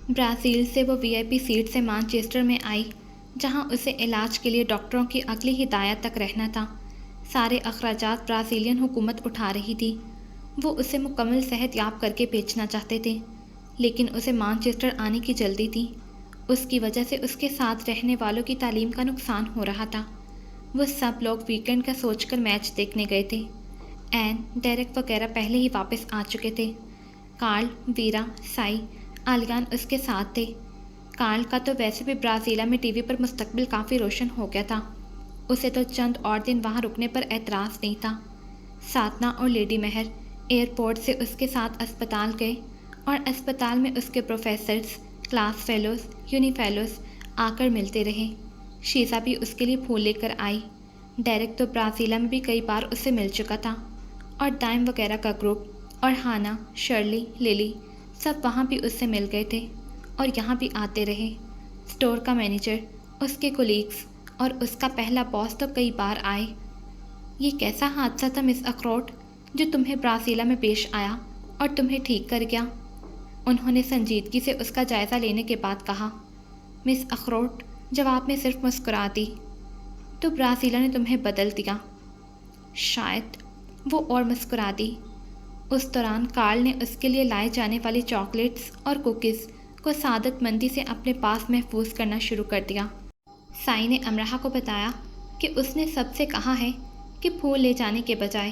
Brazil سے وہ VIP set سے مانچسٹر میں آئی جہاں اسے علاج کے لیے ڈاکٹروں کی اگلی ہدایت تک رہنا تھا۔ سارے اخراجات برازیلین حکومت اٹھا رہی تھی۔ وہ اسے مکمل صحت یاب کر کے بیچنا چاہتے تھے، لیکن اسے مانچسٹر آنے کی جلدی تھی۔ اس کی وجہ سے اس کے ساتھ رہنے والوں کی تعلیم کا نقصان ہو رہا تھا۔ وہ سب لوگ ویکنڈ کا سوچ کر میچ دیکھنے گئے تھے۔ این، ڈیرک وغیرہ پہلے ہی واپس آ چکے تھے۔ کارل، ویرا، سائی، آلیان اس کے ساتھ تھے۔ کارل کا تو ویسے بھی برازیلا میں TV پر مستقبل کافی روشن ہو گیا تھا۔ اسے تو چند اور دن وہاں رکنے پر اعتراض نہیں تھا۔ ساتنا اور لیڈی مہر ایئرپورٹ سے اس کے ساتھ اسپتال گئے اور اسپتال میں اس کے professors, class fellows, uni fellows آ کر ملتے رہے۔ شیزا بھی اس کے لیے پھول لے کر آئی۔ ڈیرک تو برازیلا میں بھی کئی بار اس سے مل چکا تھا، اور ڈائم وغیرہ کا گروپ اور ہانا، شرلی، للی سب وہاں بھی اس سے مل گئے تھے اور یہاں بھی آتے رہے۔ اسٹور کا مینیجر، اس کے کولیگز اور اس کا پہلا باس تو کئی بار آئے۔ یہ کیسا حادثہ تھا مس اخروٹ جو تمہیں برازیلا میں پیش آیا اور تمہیں ٹھیک کر گیا؟ انہوں نے سنجیدگی سے اس کا جائزہ لینے کے بعد کہا۔ مس اخروٹ جواب میں صرف مسکرا دی۔ تو برازیلا نے تمہیں بدل دیا؟ شاید، وہ اور مسکرا دی۔ اس دوران کارل نے اس کے لیے لائے جانے والی چاکلیٹس اور کوکیز کو سعادت مندی سے اپنے پاس محفوظ کرنا شروع کر دیا۔ سائی نے امرہا کو بتایا کہ اس نے سب سے کہا ہے کہ پھول لے جانے کے بجائے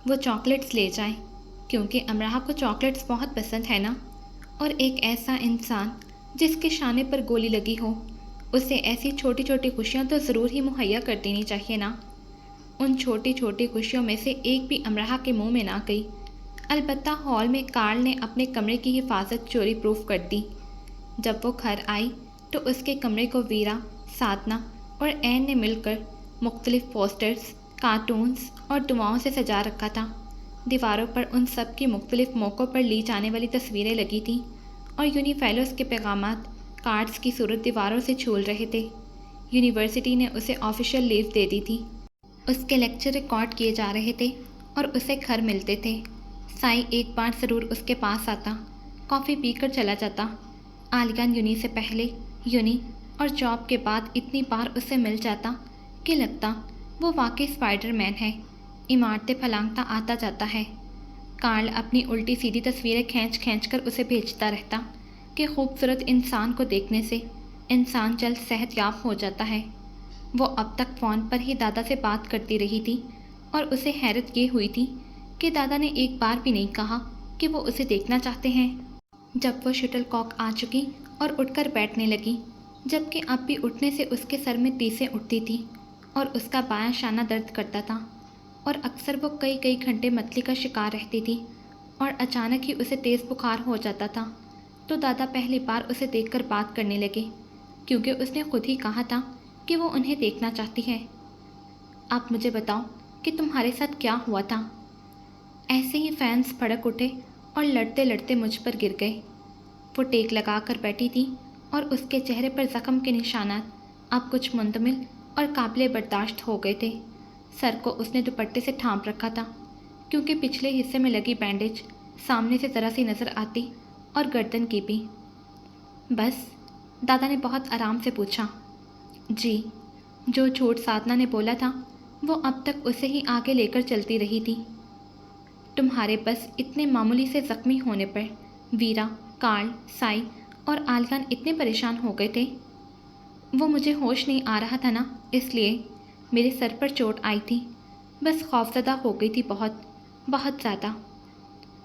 وہ چاکلیٹس لے جائیں، کیونکہ امرہا کو چاکلیٹس بہت پسند ہے نا، اور ایک ایسا انسان جس کے شانے پر گولی لگی ہو، اسے ایسی چھوٹی چھوٹی خوشیاں تو ضرور ہی مہیا کر دینی چاہیے نا۔ ان چھوٹی چھوٹی خوشیوں میں سے ایک بھی امرہا کے منہ میں نہ گئی۔ البتہ ہال میں کارل نے اپنے کمرے کی حفاظت چوری پروف کر دی۔ جب وہ گھر آئی تو اس کے کمرے کو ویرا، ساتنا اور این نے مل کر مختلف پوسٹرز، کارٹونز اور دعاؤں سے سجا رکھا تھا۔ دیواروں پر ان سب کی مختلف موقعوں پر لی جانے والی تصویریں لگی تھیں، اور یونی فیلوز کے پیغامات کارڈز کی صورت دیواروں سے چھول رہے تھے۔ یونیورسٹی نے اسے آفیشیل لیو دے دی تھی۔ اس کے لیکچر ریکارڈ کیے جا رہے تھے اور اسے گھر ملتے تھے۔ سائی ایک بار ضرور اس کے پاس آتا، کافی پی کر چلا جاتا۔ آلیان یونی سے پہلے، یونی اور جاب کے بعد اتنی بار اس سے مل جاتا کہ لگتا وہ واقعی اسپائڈر مین ہے، عمارتیں پھلانگتا آتا جاتا ہے۔ کارل اپنی الٹی سیدھی تصویریں کھینچ کھینچ کر اسے بھیجتا رہتا کہ خوبصورت انسان کو دیکھنے سے انسان جلد صحت یاب ہو جاتا ہے۔ وہ اب تک فون پر ہی دادا سے بات کرتی رہی تھی، اور اسے حیرت یہ ہوئی تھی کہ دادا نے ایک بار بھی نہیں کہا کہ وہ اسے دیکھنا چاہتے ہیں۔ جب وہ شٹل کاک آ چکی اور اٹھ کر بیٹھنے لگی، جبکہ اب بھی اٹھنے سے اس کے سر میں تیسیں اٹھتی تھی اور اس کا بایاں شانہ درد کرتا تھا، اور اکثر وہ کئی گھنٹے متلی کا شکار رہتی تھی، اور اچانک ہی اسے تیز بخار ہو جاتا تھا۔ تو دادا پہلی بار اسے دیکھ کر بات کرنے لگے، کیونکہ اس نے خود ہی کہا تھا کہ وہ انہیں دیکھنا چاہتی ہے۔ آپ مجھے بتاؤ کہ تمہارے ساتھ کیا ہوا تھا؟ ایسے ہی فینس بھڑک اٹھے اور لڑتے لڑتے مجھ پر گر گئے۔ وہ ٹیک لگا کر بیٹھی تھی، اور اس کے چہرے پر زخم کے نشانات اب کچھ منتمل اور قابل برداشت ہو گئے تھے۔ سر کو اس نے دوپٹے سے ڈھانپ رکھا تھا، کیونکہ پچھلے حصے میں لگی بینڈیج سامنے سے ذرا سی نظر آتی، اور گردن کی بھی۔ بس؟ دادا نے بہت آرام سے پوچھا۔ جی، جو جھوٹ ساتنا نے بولا تھا وہ اب تک اسے ہی آگے لے کر چلتی رہی تھی۔ تمہارے بس اتنے معمولی سے زخمی ہونے پر ویرا، کارل، سائی اور آلیان اتنے پریشان ہو گئے تھے؟ وہ مجھے ہوش نہیں آ رہا تھا نا، اس لیے میرے سر پر چوٹ آئی تھی، بس خوفزدہ ہو گئی تھی، بہت زیادہ۔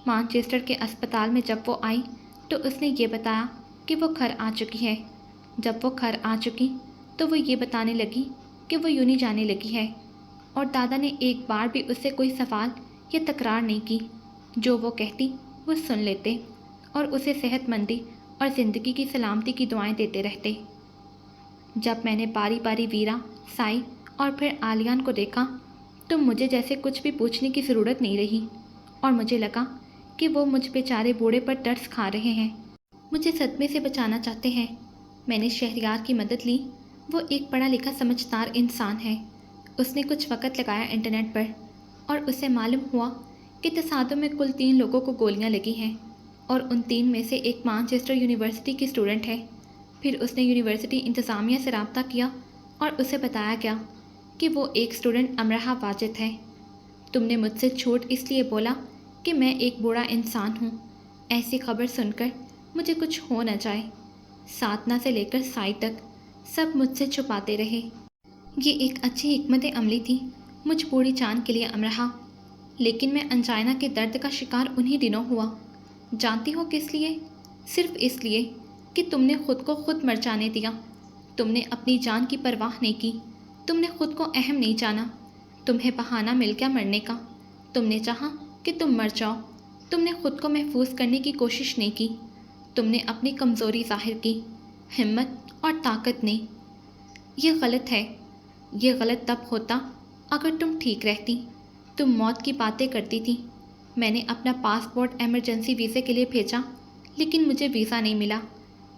مانچسٹر کے اسپتال میں جب وہ آئی تو اس نے یہ بتایا کہ وہ گھر آ چکی ہے۔ جب وہ گھر آ چکی تو وہ یہ بتانے لگی کہ وہ یونی جانے لگی ہے، اور دادا نے ایک بار بھی اس سے کوئی سوال یا تکرار نہیں کی۔ جو وہ کہتی وہ سن لیتے، اور اسے صحت مندی اور زندگی کی سلامتی کی دعائیں دیتے رہتے۔ جب میں نے باری باری ویرا، سائی اور پھر آلیان کو دیکھا تو مجھے جیسے کچھ بھی پوچھنے کی ضرورت نہیں رہی، اور مجھے لگا کہ وہ مجھ بیچارے بوڑھے پر ترس کھا رہے ہیں، مجھے صدمے سے بچانا چاہتے ہیں۔ میں نے شہریار کی مدد لی۔ وہ ایک پڑھا لکھا سمجھدار انسان ہے۔ اس نے کچھ وقت لگایا انٹرنیٹ پر، اور اسے معلوم ہوا کہ تصادم میں کل 3 لوگوں کو گولیاں لگی ہیں۔ اور ان 3 میں سے ایک مانچسٹر یونیورسٹی کی اسٹوڈنٹ ہے۔ پھر اس نے یونیورسٹی انتظامیہ سے رابطہ کیا اور اسے بتایا گیا کہ وہ ایک اسٹوڈنٹ امرہ واجد ہے۔ تم نے مجھ سے جھوٹ اس لیے بولا کہ میں ایک بوڑھا انسان ہوں۔ ایسی خبر سن کر مجھے کچھ ہو نہ جائے۔ ساتنا سے لے کر سائی تک سب مجھ سے چھپاتے رہے۔ یہ ایک اچھی حکمت عملی تھی مجھ بوڑھی جان کے لیے امرہ، لیکن میں انجائنا کے درد کا شکار انہی دنوں ہوا۔ جانتی ہو کس لیے؟ صرف اس لیے کہ تم نے خود کو خود مر جانے دیا۔ تم نے اپنی جان کی پرواہ نہیں کی۔ تم نے خود کو اہم نہیں جانا۔ تمہیں بہانہ مل گیا مرنے کا۔ تم نے چاہا کہ تم مر جاؤ۔ تم نے خود کو محفوظ کرنے کی کوشش نہیں کی۔ تم نے اپنی کمزوری ظاہر کی، ہمت اور طاقت نہیں۔ یہ غلط ہے۔ یہ غلط تب ہوتا اگر تم ٹھیک رہتی۔ تم موت کی باتیں کرتی تھی۔ میں نے اپنا پاسپورٹ ایمرجنسی ویزے کے لیے بھیجا، لیکن مجھے ویزا نہیں ملا۔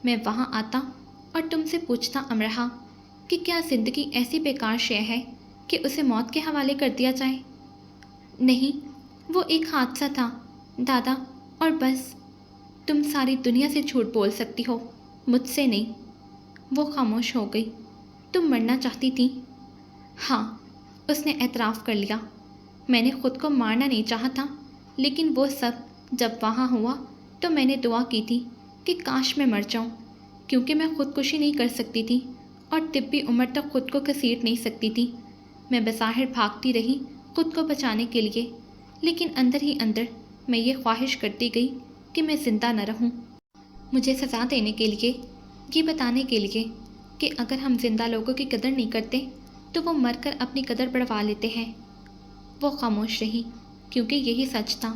میں وہاں آتا اور تم سے پوچھتا امرہ کہ کیا زندگی ایسی بیکار شے ہے کہ اسے موت کے حوالے کر دیا جائے؟ نہیں، وہ ایک حادثہ تھا دادا، اور بس۔ تم ساری دنیا سے جھوٹ بول سکتی ہو، مجھ سے نہیں۔ وہ خاموش ہو گئی۔ تم مرنا چاہتی تھی؟ ہاں، اس نے اعتراف کر لیا۔ میں نے خود کو مارنا نہیں چاہا تھا، لیکن وہ سب جب وہاں ہوا تو میں نے دعا کی تھی کہ کاش میں مر جاؤں، کیونکہ میں خودکشی نہیں کر سکتی تھی اور طبی عمر تک خود کو گھسیٹ نہیں سکتی تھی۔ میں بظاہر بھاگتی رہی خود کو بچانے کے لیے، لیکن اندر ہی اندر میں یہ خواہش کرتی گئی کہ میں زندہ نہ رہوں۔ مجھے سزا دینے کے لیے، یہ بتانے کے لیے کہ اگر ہم زندہ لوگوں کی قدر نہیں کرتے تو وہ مر کر اپنی قدر بڑھوا لیتے ہیں۔ وہ خاموش رہی کیونکہ یہی سچ تھا۔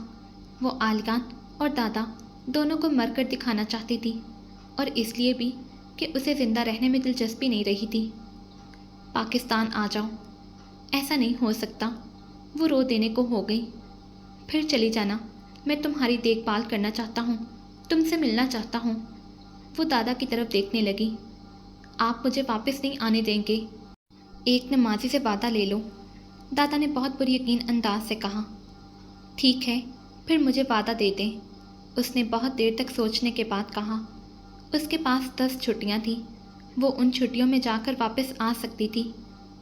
وہ آلیان اور دادا دونوں کو مر کر دکھانا چاہتی تھی، اور اس لیے بھی کہ اسے زندہ رہنے میں دلچسپی نہیں رہی تھی۔ پاکستان آ جاؤ۔ ایسا نہیں ہو سکتا۔ وہ رو دینے کو ہو گئی۔ پھر چلی جانا، میں تمہاری دیکھ بھال کرنا چاہتا ہوں، تم سے ملنا چاہتا ہوں۔ وہ دادا کی طرف دیکھنے لگی۔ آپ مجھے واپس نہیں آنے دیں گے؟ ایک نمازی سے وعدہ لے لو، دادا نے بہت پر یقین انداز سے کہا۔ ٹھیک ہے، پھر مجھے وعدہ دے دیں، اس نے بہت دیر تک سوچنے کے بعد کہا۔ اس کے پاس 10 چھٹیاں تھیں، وہ ان چھٹیوں میں جا کر واپس آ سکتی تھی۔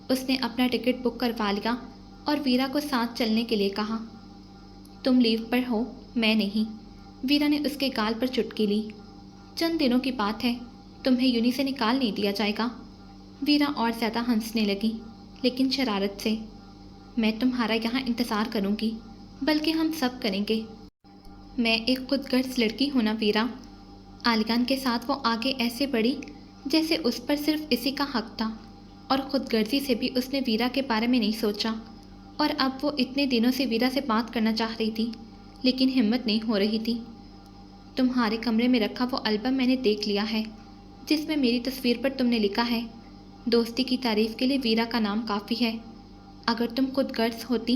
اس نے اپنا ٹکٹ بک کروا لیا اور ویرا کو ساتھ چلنے کے لیے کہا۔ تم لیو پر ہو، میں نہیں۔ ویرا نے اس کے گال پر چٹکی لی۔ چند دنوں کی بات ہے، تمہیں یونی سے نکال نہیں دیا جائے گا۔ ویرا اور زیادہ ہنسنے لگی، لیکن شرارت سے۔ میں تمہارا یہاں انتظار کروں گی، بلکہ ہم سب کریں گے۔ میں ایک خود غرض لڑکی ہوں نا ویرا۔ آلیان کے ساتھ وہ آگے ایسے بڑھی جیسے اس پر صرف اسی کا حق تھا، اور خود غرضی سے بھی اس نے ویرا کے بارے میں نہیں سوچا۔ اور اب وہ اتنے دنوں سے ویرا سے بات کرنا چاہ رہی تھی، لیکن ہمت نہیں ہو رہی تھی۔ تمہارے کمرے میں رکھا وہ البم میں نے دیکھ لیا ہے، جس میں میری تصویر پر تم نے لکھا ہے، دوستی کی تعریف کے لیے ویرا کا نام کافی ہے۔ اگر تم خود غرض ہوتی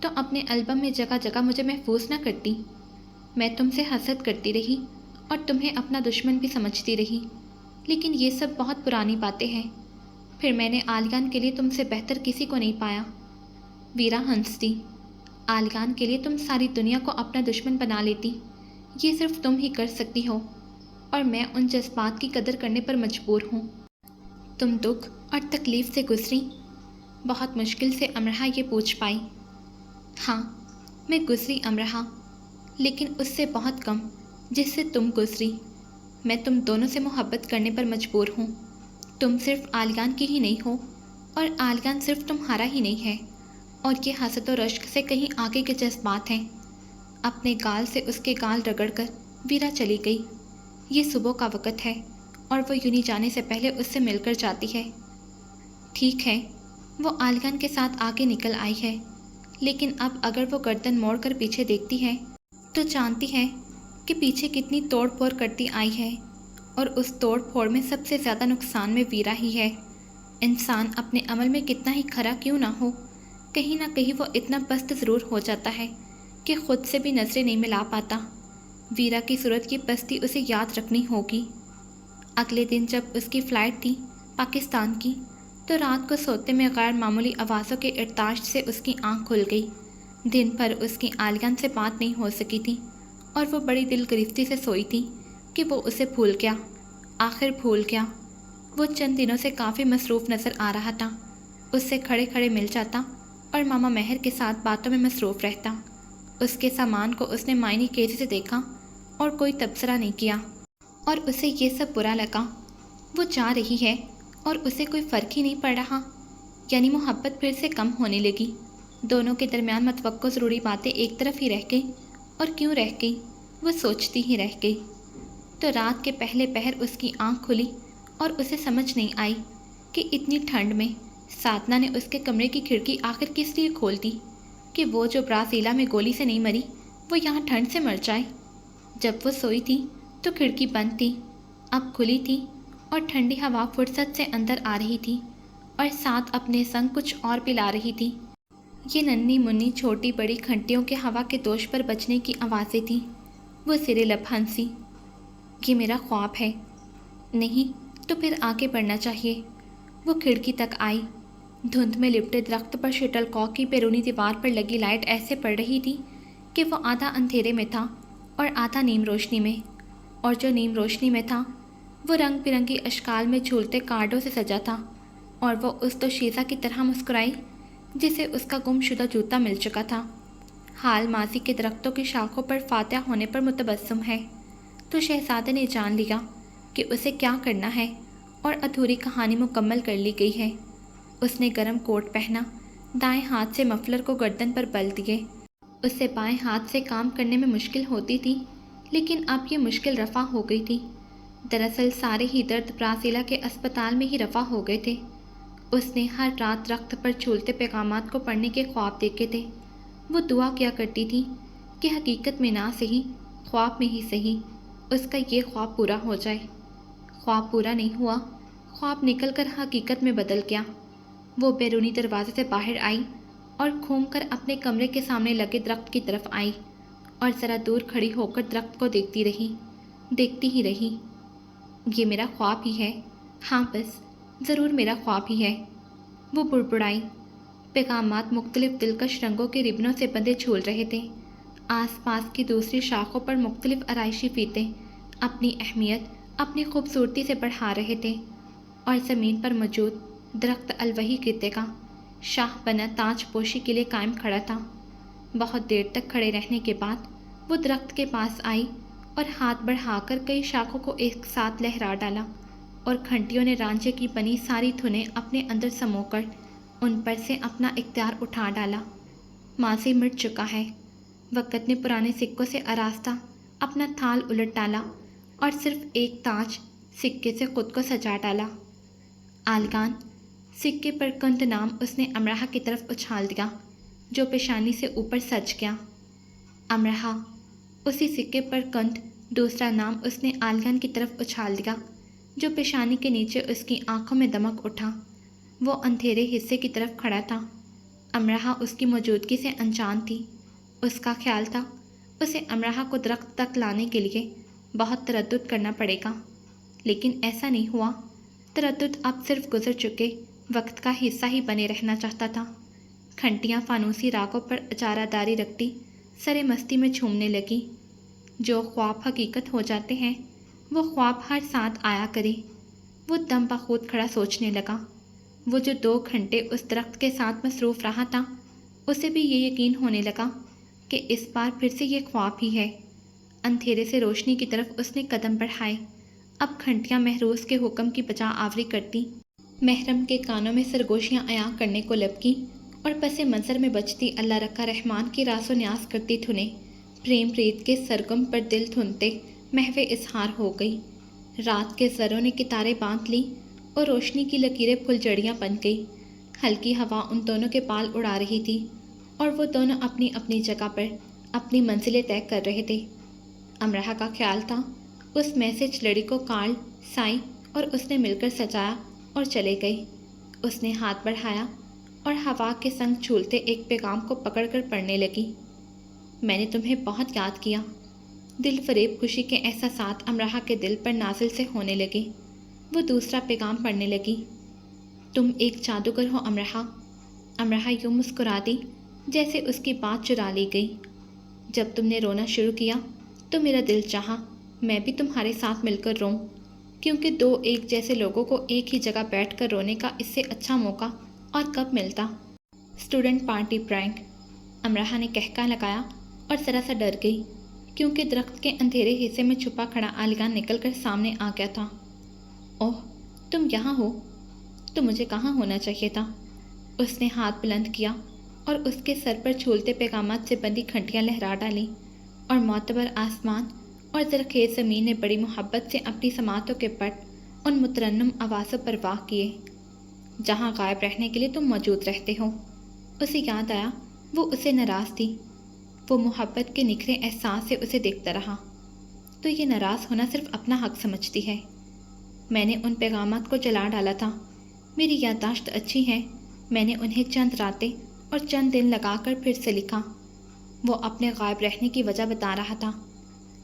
تو اپنے البم میں جگہ جگہ مجھے محفوظ نہ کرتی۔ میں تم سے حسد کرتی رہی اور تمہیں اپنا دشمن بھی سمجھتی رہی، لیکن یہ سب بہت پرانی باتیں ہیں۔ پھر میں نے آلیان کے لیے تم سے بہتر کسی کو نہیں پایا۔ ویرا ہنستی۔ آلیان کے لیے تم ساری دنیا کو اپنا دشمن بنا لیتی، یہ صرف تم ہی کر سکتی ہو، اور میں ان جذبات کی قدر کرنے پر مجبور ہوں۔ تم دکھ اور تکلیف سے گزری؟ بہت مشکل سے امرہ یہ پوچھ پائی۔ ہاں، میں گزری امرہ، لیکن اس سے بہت کم جس سے تم گزری۔ میں تم دونوں سے محبت کرنے پر مجبور ہوں۔ تم صرف آلیان کی ہی نہیں ہو، اور آلیان صرف تمہارا ہی نہیں ہے، اور یہ حسد و رشک سے کہیں آگے کے جذبات ہیں۔ اپنے گال سے اس کے گال رگڑ کر ویرا چلی گئی۔ یہ صبح کا وقت ہے، اور وہ یونی جانے سے پہلے اس سے مل کر جاتی ہے۔ ٹھیک ہے، وہ آلیان کے ساتھ آگے نکل آئی ہے، لیکن اب اگر وہ گردن موڑ کر پیچھے دیکھتی ہے تو جانتی ہے کہ پیچھے کتنی توڑ پھوڑ کرتی آئی ہے، اور اس توڑ پھوڑ میں سب سے زیادہ نقصان میں ویرا ہی ہے۔ انسان اپنے عمل میں کتنا ہی کھرا کیوں نہ ہو، کہیں نہ کہیں وہ اتنا پست ضرور ہو جاتا ہے کہ خود سے بھی نظریں نہیں ملا پاتا۔ ویرا کی صورت کی پستی اسے یاد رکھنی ہوگی۔ اگلے دن جب اس کی فلائٹ تھی پاکستان کی، تو رات کو سوتے میں غیر معمولی آوازوں کے ارتعاش سے اس کی آنکھ کھل گئی۔ دن بھر اس کی آلیان سے بات نہیں ہو سکی تھی، اور وہ بڑی دل گرفتی سے سوئی تھی کہ وہ اسے بھول گیا، آخر بھول گیا۔ وہ چند دنوں سے کافی مصروف نظر آ رہا تھا، اس سے کھڑے کھڑے مل جاتا اور ماما مہر کے ساتھ باتوں میں مصروف رہتا۔ اس کے سامان کو اس نے معنی کیزی سے دیکھا اور کوئی تبصرہ نہیں کیا، اور اسے یہ سب برا لگا۔ وہ جا رہی ہے اور اسے کوئی فرق ہی نہیں پڑ رہا، یعنی محبت پھر سے کم ہونے لگی۔ دونوں کے درمیان متوقع ضروری باتیں ایک طرف ہی رہ گئی، اور کیوں رہ گئی وہ سوچتی ہی رہ گئی۔ تو رات کے پہلے پہر اس کی آنکھ کھلی اور اسے سمجھ نہیں آئی کہ اتنی ٹھنڈ میں سادنا نے اس کے کمرے کی کھڑکی آخر کس لیے کھول دی کہ وہ جو برازیلا میں گولی سے نہیں مری وہ یہاں ٹھنڈ سے مر جائے۔ جب وہ سوئی تھی تو کھڑکی بند تھی، اب کھلی تھی اور ٹھنڈی ہوا فرصت سے اندر آ رہی تھی اور ساتھ اپنے سنگ کچھ اور پلا رہی تھی۔ یہ ننھی منی چھوٹی بڑی گھنٹیوں کے ہوا کے دوش پر بجنے کی آوازیں تھیں۔ وہ زیر لب ہنسی۔ یہ میرا خواب ہے؟ نہیں تو پھر آگے بڑھنا چاہیے۔ وہ کھڑکی تک آئی۔ دھند میں لپٹے درخت پر شٹل کاک کی بیرونی دیوار پر لگی لائٹ ایسے پڑ رہی تھی کہ وہ آدھا اندھیرے میں تھا اور آدھا نیم روشنی میں، اور جو نیم روشنی میں تھا وہ رنگ برنگی اشکال میں جھولتے کارڈوں سے سجا تھا، اور وہ اس تو شیزا کی طرح مسکرائی جسے اس کا گم شدہ جوتا مل چکا تھا۔ حال ماضی کے درختوں کی شاخوں پر فاتح ہونے پر متبسم ہے۔ تو شہزادے نے جان لیا کہ اسے کیا کرنا ہے اور ادھوری کہانی مکمل کر لی گئی ہے۔ اس نے گرم کوٹ پہنا، دائیں ہاتھ سے مفلر کو گردن پر بل دیے۔ اس سے بائیں ہاتھ سے کام کرنے میں مشکل ہوتی تھی، لیکن اب یہ مشکل رفع ہو گئی تھی۔ دراصل سارے ہی درد برازیلا کے اسپتال میں ہی رفع ہو گئے تھے۔ اس نے ہر رات درخت پر جھولتے پیغامات کو پڑھنے کے خواب دیکھے تھے۔ وہ دعا کیا کرتی تھی کہ حقیقت میں نہ صحیح، خواب میں ہی صحیح، اس کا یہ خواب پورا ہو جائے۔ خواب پورا نہیں ہوا، خواب نکل کر حقیقت میں بدل گیا۔ وہ بیرونی دروازے سے باہر آئی اور گھوم کر اپنے کمرے کے سامنے لگے درخت کی طرف آئی، اور ذرا دور کھڑی ہو کر درخت کو دیکھتی ہی رہی۔ یہ میرا خواب ہی ہے، ہاں بس ضرور میرا خواب ہی ہے، وہ بڑبڑائی۔ پیغامات مختلف دلکش رنگوں کے ربنوں سے بندھے جھول رہے تھے۔ آس پاس کی دوسری شاخوں پر مختلف آرائشی فیتے اپنی اہمیت اپنی خوبصورتی سے بڑھا رہے تھے، اور زمین پر موجود درخت الوحی خطے کا شاہ بنا تاج پوشی کے لیے قائم کھڑا تھا۔ بہت دیر تک کھڑے رہنے کے بعد وہ درخت کے پاس آئی اور ہاتھ بڑھا کر کئی شاخوں کو ایک ساتھ لہرا ڈالا، اور گھنٹیوں نے رانجھے کی بنی ساری دھنیں اپنے اندر سمو کر ان پر سے اپنا اختیار اٹھا ڈالا۔ ماضی مٹ چکا ہے، وقت نے پرانے سکوں سے آراستہ اپنا تھال الٹ ڈالا اور صرف ایک تاج سکے سے خود کو سجا ڈالا۔ آلگان، سکے پر کنت نام اس نے امرہا کی طرف اچھال دیا جو پیشانی سے اوپر سج گیا۔ امرہا، اسی سکے پر کنت دوسرا نام اس نے آلگان کی طرف اچھال دیا جو پیشانی کے نیچے اس کی آنکھوں میں دمک اٹھا۔ وہ اندھیرے حصے کی طرف کھڑا تھا۔ امرہا اس کی موجودگی سے انجان تھی۔ اس کا خیال تھا اسے امرہا کو درخت تک لانے کے لیے بہت تردد کرنا پڑے گا، لیکن ایسا نہیں ہوا۔ تردد اب صرف گزر چکے وقت کا حصہ ہی بنے رہنا چاہتا تھا۔ گھنٹیاں فانوسی راگوں پر اچارہ داری رکھتی سرے مستی میں جھومنے لگی۔ جو خواب حقیقت ہو جاتے ہیں وہ خواب ہر ساتھ آیا کرے۔ وہ دم بخود کھڑا سوچنے لگا۔ وہ جو 2 گھنٹے اس درخت کے ساتھ مصروف رہا تھا، اسے بھی یہ یقین ہونے لگا کہ اس بار پھر سے یہ خواب ہی ہے۔ اندھیرے سے روشنی کی طرف اس نے قدم بڑھائے۔ اب گھنٹیاں محروس کے حکم کی بجا آوری کرتی، محرم کے کانوں میں سرگوشیاں عیاں کرنے کو لبکی، اور پس منظر میں بجتی اللہ رکھا رحمان کی راس و نیاز کرتی دھنیں پریم پریت کے سرگم پر دل دھنتے محو اظہار ہو گئی۔ رات کے زروں نے کتاریں باندھ لی اور روشنی کی لکیریں پھل جڑیاں بن گئی۔ ہلکی ہوا ان دونوں کے بال اڑا رہی تھی، اور وہ دونوں اپنی اپنی جگہ پر اپنی منزلیں طے کر رہے تھے۔ امرہا کا خیال تھا اس میسج لڑی کو کارل، سائی اور اس نے مل کر سجایا اور چلے گئے۔ اس نے ہاتھ بڑھایا اور ہوا کے سنگ جھولتے ایک پیغام کو پکڑ کر پڑھنے لگی۔ میں نے تمہیں بہت یاد کیا۔ دل فریب خوشی کے احساسات امرہا کے دل پر نازل سے ہونے لگے۔ وہ دوسرا پیغام پڑھنے لگی۔ تم ایک جادوگر ہو امرہا۔ امرہا یوں مسکرا دی جیسے اس کی بات چرا لی گئی۔ جب تم نے رونا شروع کیا تو میرا دل چاہا میں بھی تمہارے ساتھ مل کر روں، کیونکہ دو ایک جیسے لوگوں کو ایک ہی جگہ بیٹھ کر رونے کا اس سے اچھا موقع اور کب ملتا۔ اسٹوڈنٹ پارٹی پرینک، امرحہ نے کہکا لگایا اور ذرا سا ڈر گئی، کیونکہ درخت کے اندھیرے حصے میں چھپا کھڑا عالیگان نکل کر سامنے آ گیا تھا۔ اوہ، تم یہاں ہو؟ تو مجھے کہاں ہونا چاہیے تھا؟ اس نے ہاتھ بلند کیا اور اس کے سر پر چھولتے پیغامات سے بندی گھنٹیاں لہرا ڈالیں، اور معتبر آسمان اور زرخیز زمین نے بڑی محبت سے اپنی سماعتوں کے پٹ ان مترنم آوازوں پر واہ کیے۔ جہاں غائب رہنے کے لیے تم موجود رہتے ہو۔ اسے یاد آیا وہ اسے ناراض تھی۔ وہ محبت کے نکھرے احساس سے اسے دیکھتا رہا۔ تو یہ ناراض ہونا صرف اپنا حق سمجھتی ہے۔ میں نے ان پیغامات کو جلا ڈالا تھا۔ میری یادداشت اچھی ہے، میں نے انہیں چند راتیں اور چند دن لگا کر پھر سے لکھا۔ وہ اپنے غائب رہنے کی وجہ بتا رہا تھا،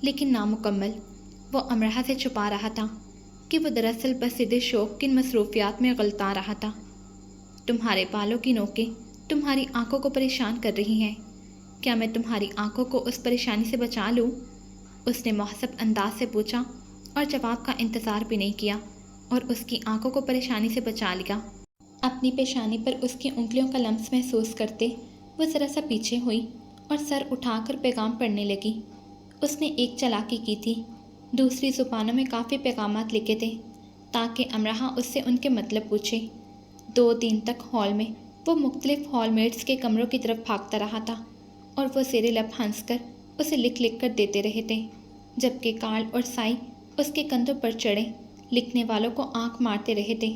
لیکن نامکمل۔ وہ امرحہ سے چھپا رہا تھا کہ وہ دراصل بصد شوق کن مصروفیات میں غلطا رہا تھا۔ تمہارے بالوں کی نوکیں تمہاری آنکھوں کو پریشان کر رہی ہیں، کیا میں تمہاری آنکھوں کو اس پریشانی سے بچا لوں؟ اس نے محسب انداز سے پوچھا اور جواب کا انتظار بھی نہیں کیا، اور اس کی آنکھوں کو پریشانی سے بچا لیا۔ اپنی پیشانی پر اس کی انگلیوں کا لمس محسوس کرتے وہ ذرا سا پیچھے ہوئی اور سر اٹھا کر پیغام پڑھنے لگی۔ اس نے ایک چالاکی کی تھی، دوسری زبانوں میں کافی پیغامات لکھے تھے تاکہ امرحہ اس سے ان کے مطلب پوچھے۔ 2 دن تک ہال میں وہ مختلف ہال میٹس کے کمروں کی طرف بھاگتا رہا تھا، اور وہ زیر لب ہنس کر اسے لکھ لکھ کر دیتے رہے تھے، جبکہ کارل اور سائی اس کے کندھوں پر چڑھے لکھنے والوں کو آنکھ مارتے رہے تھے۔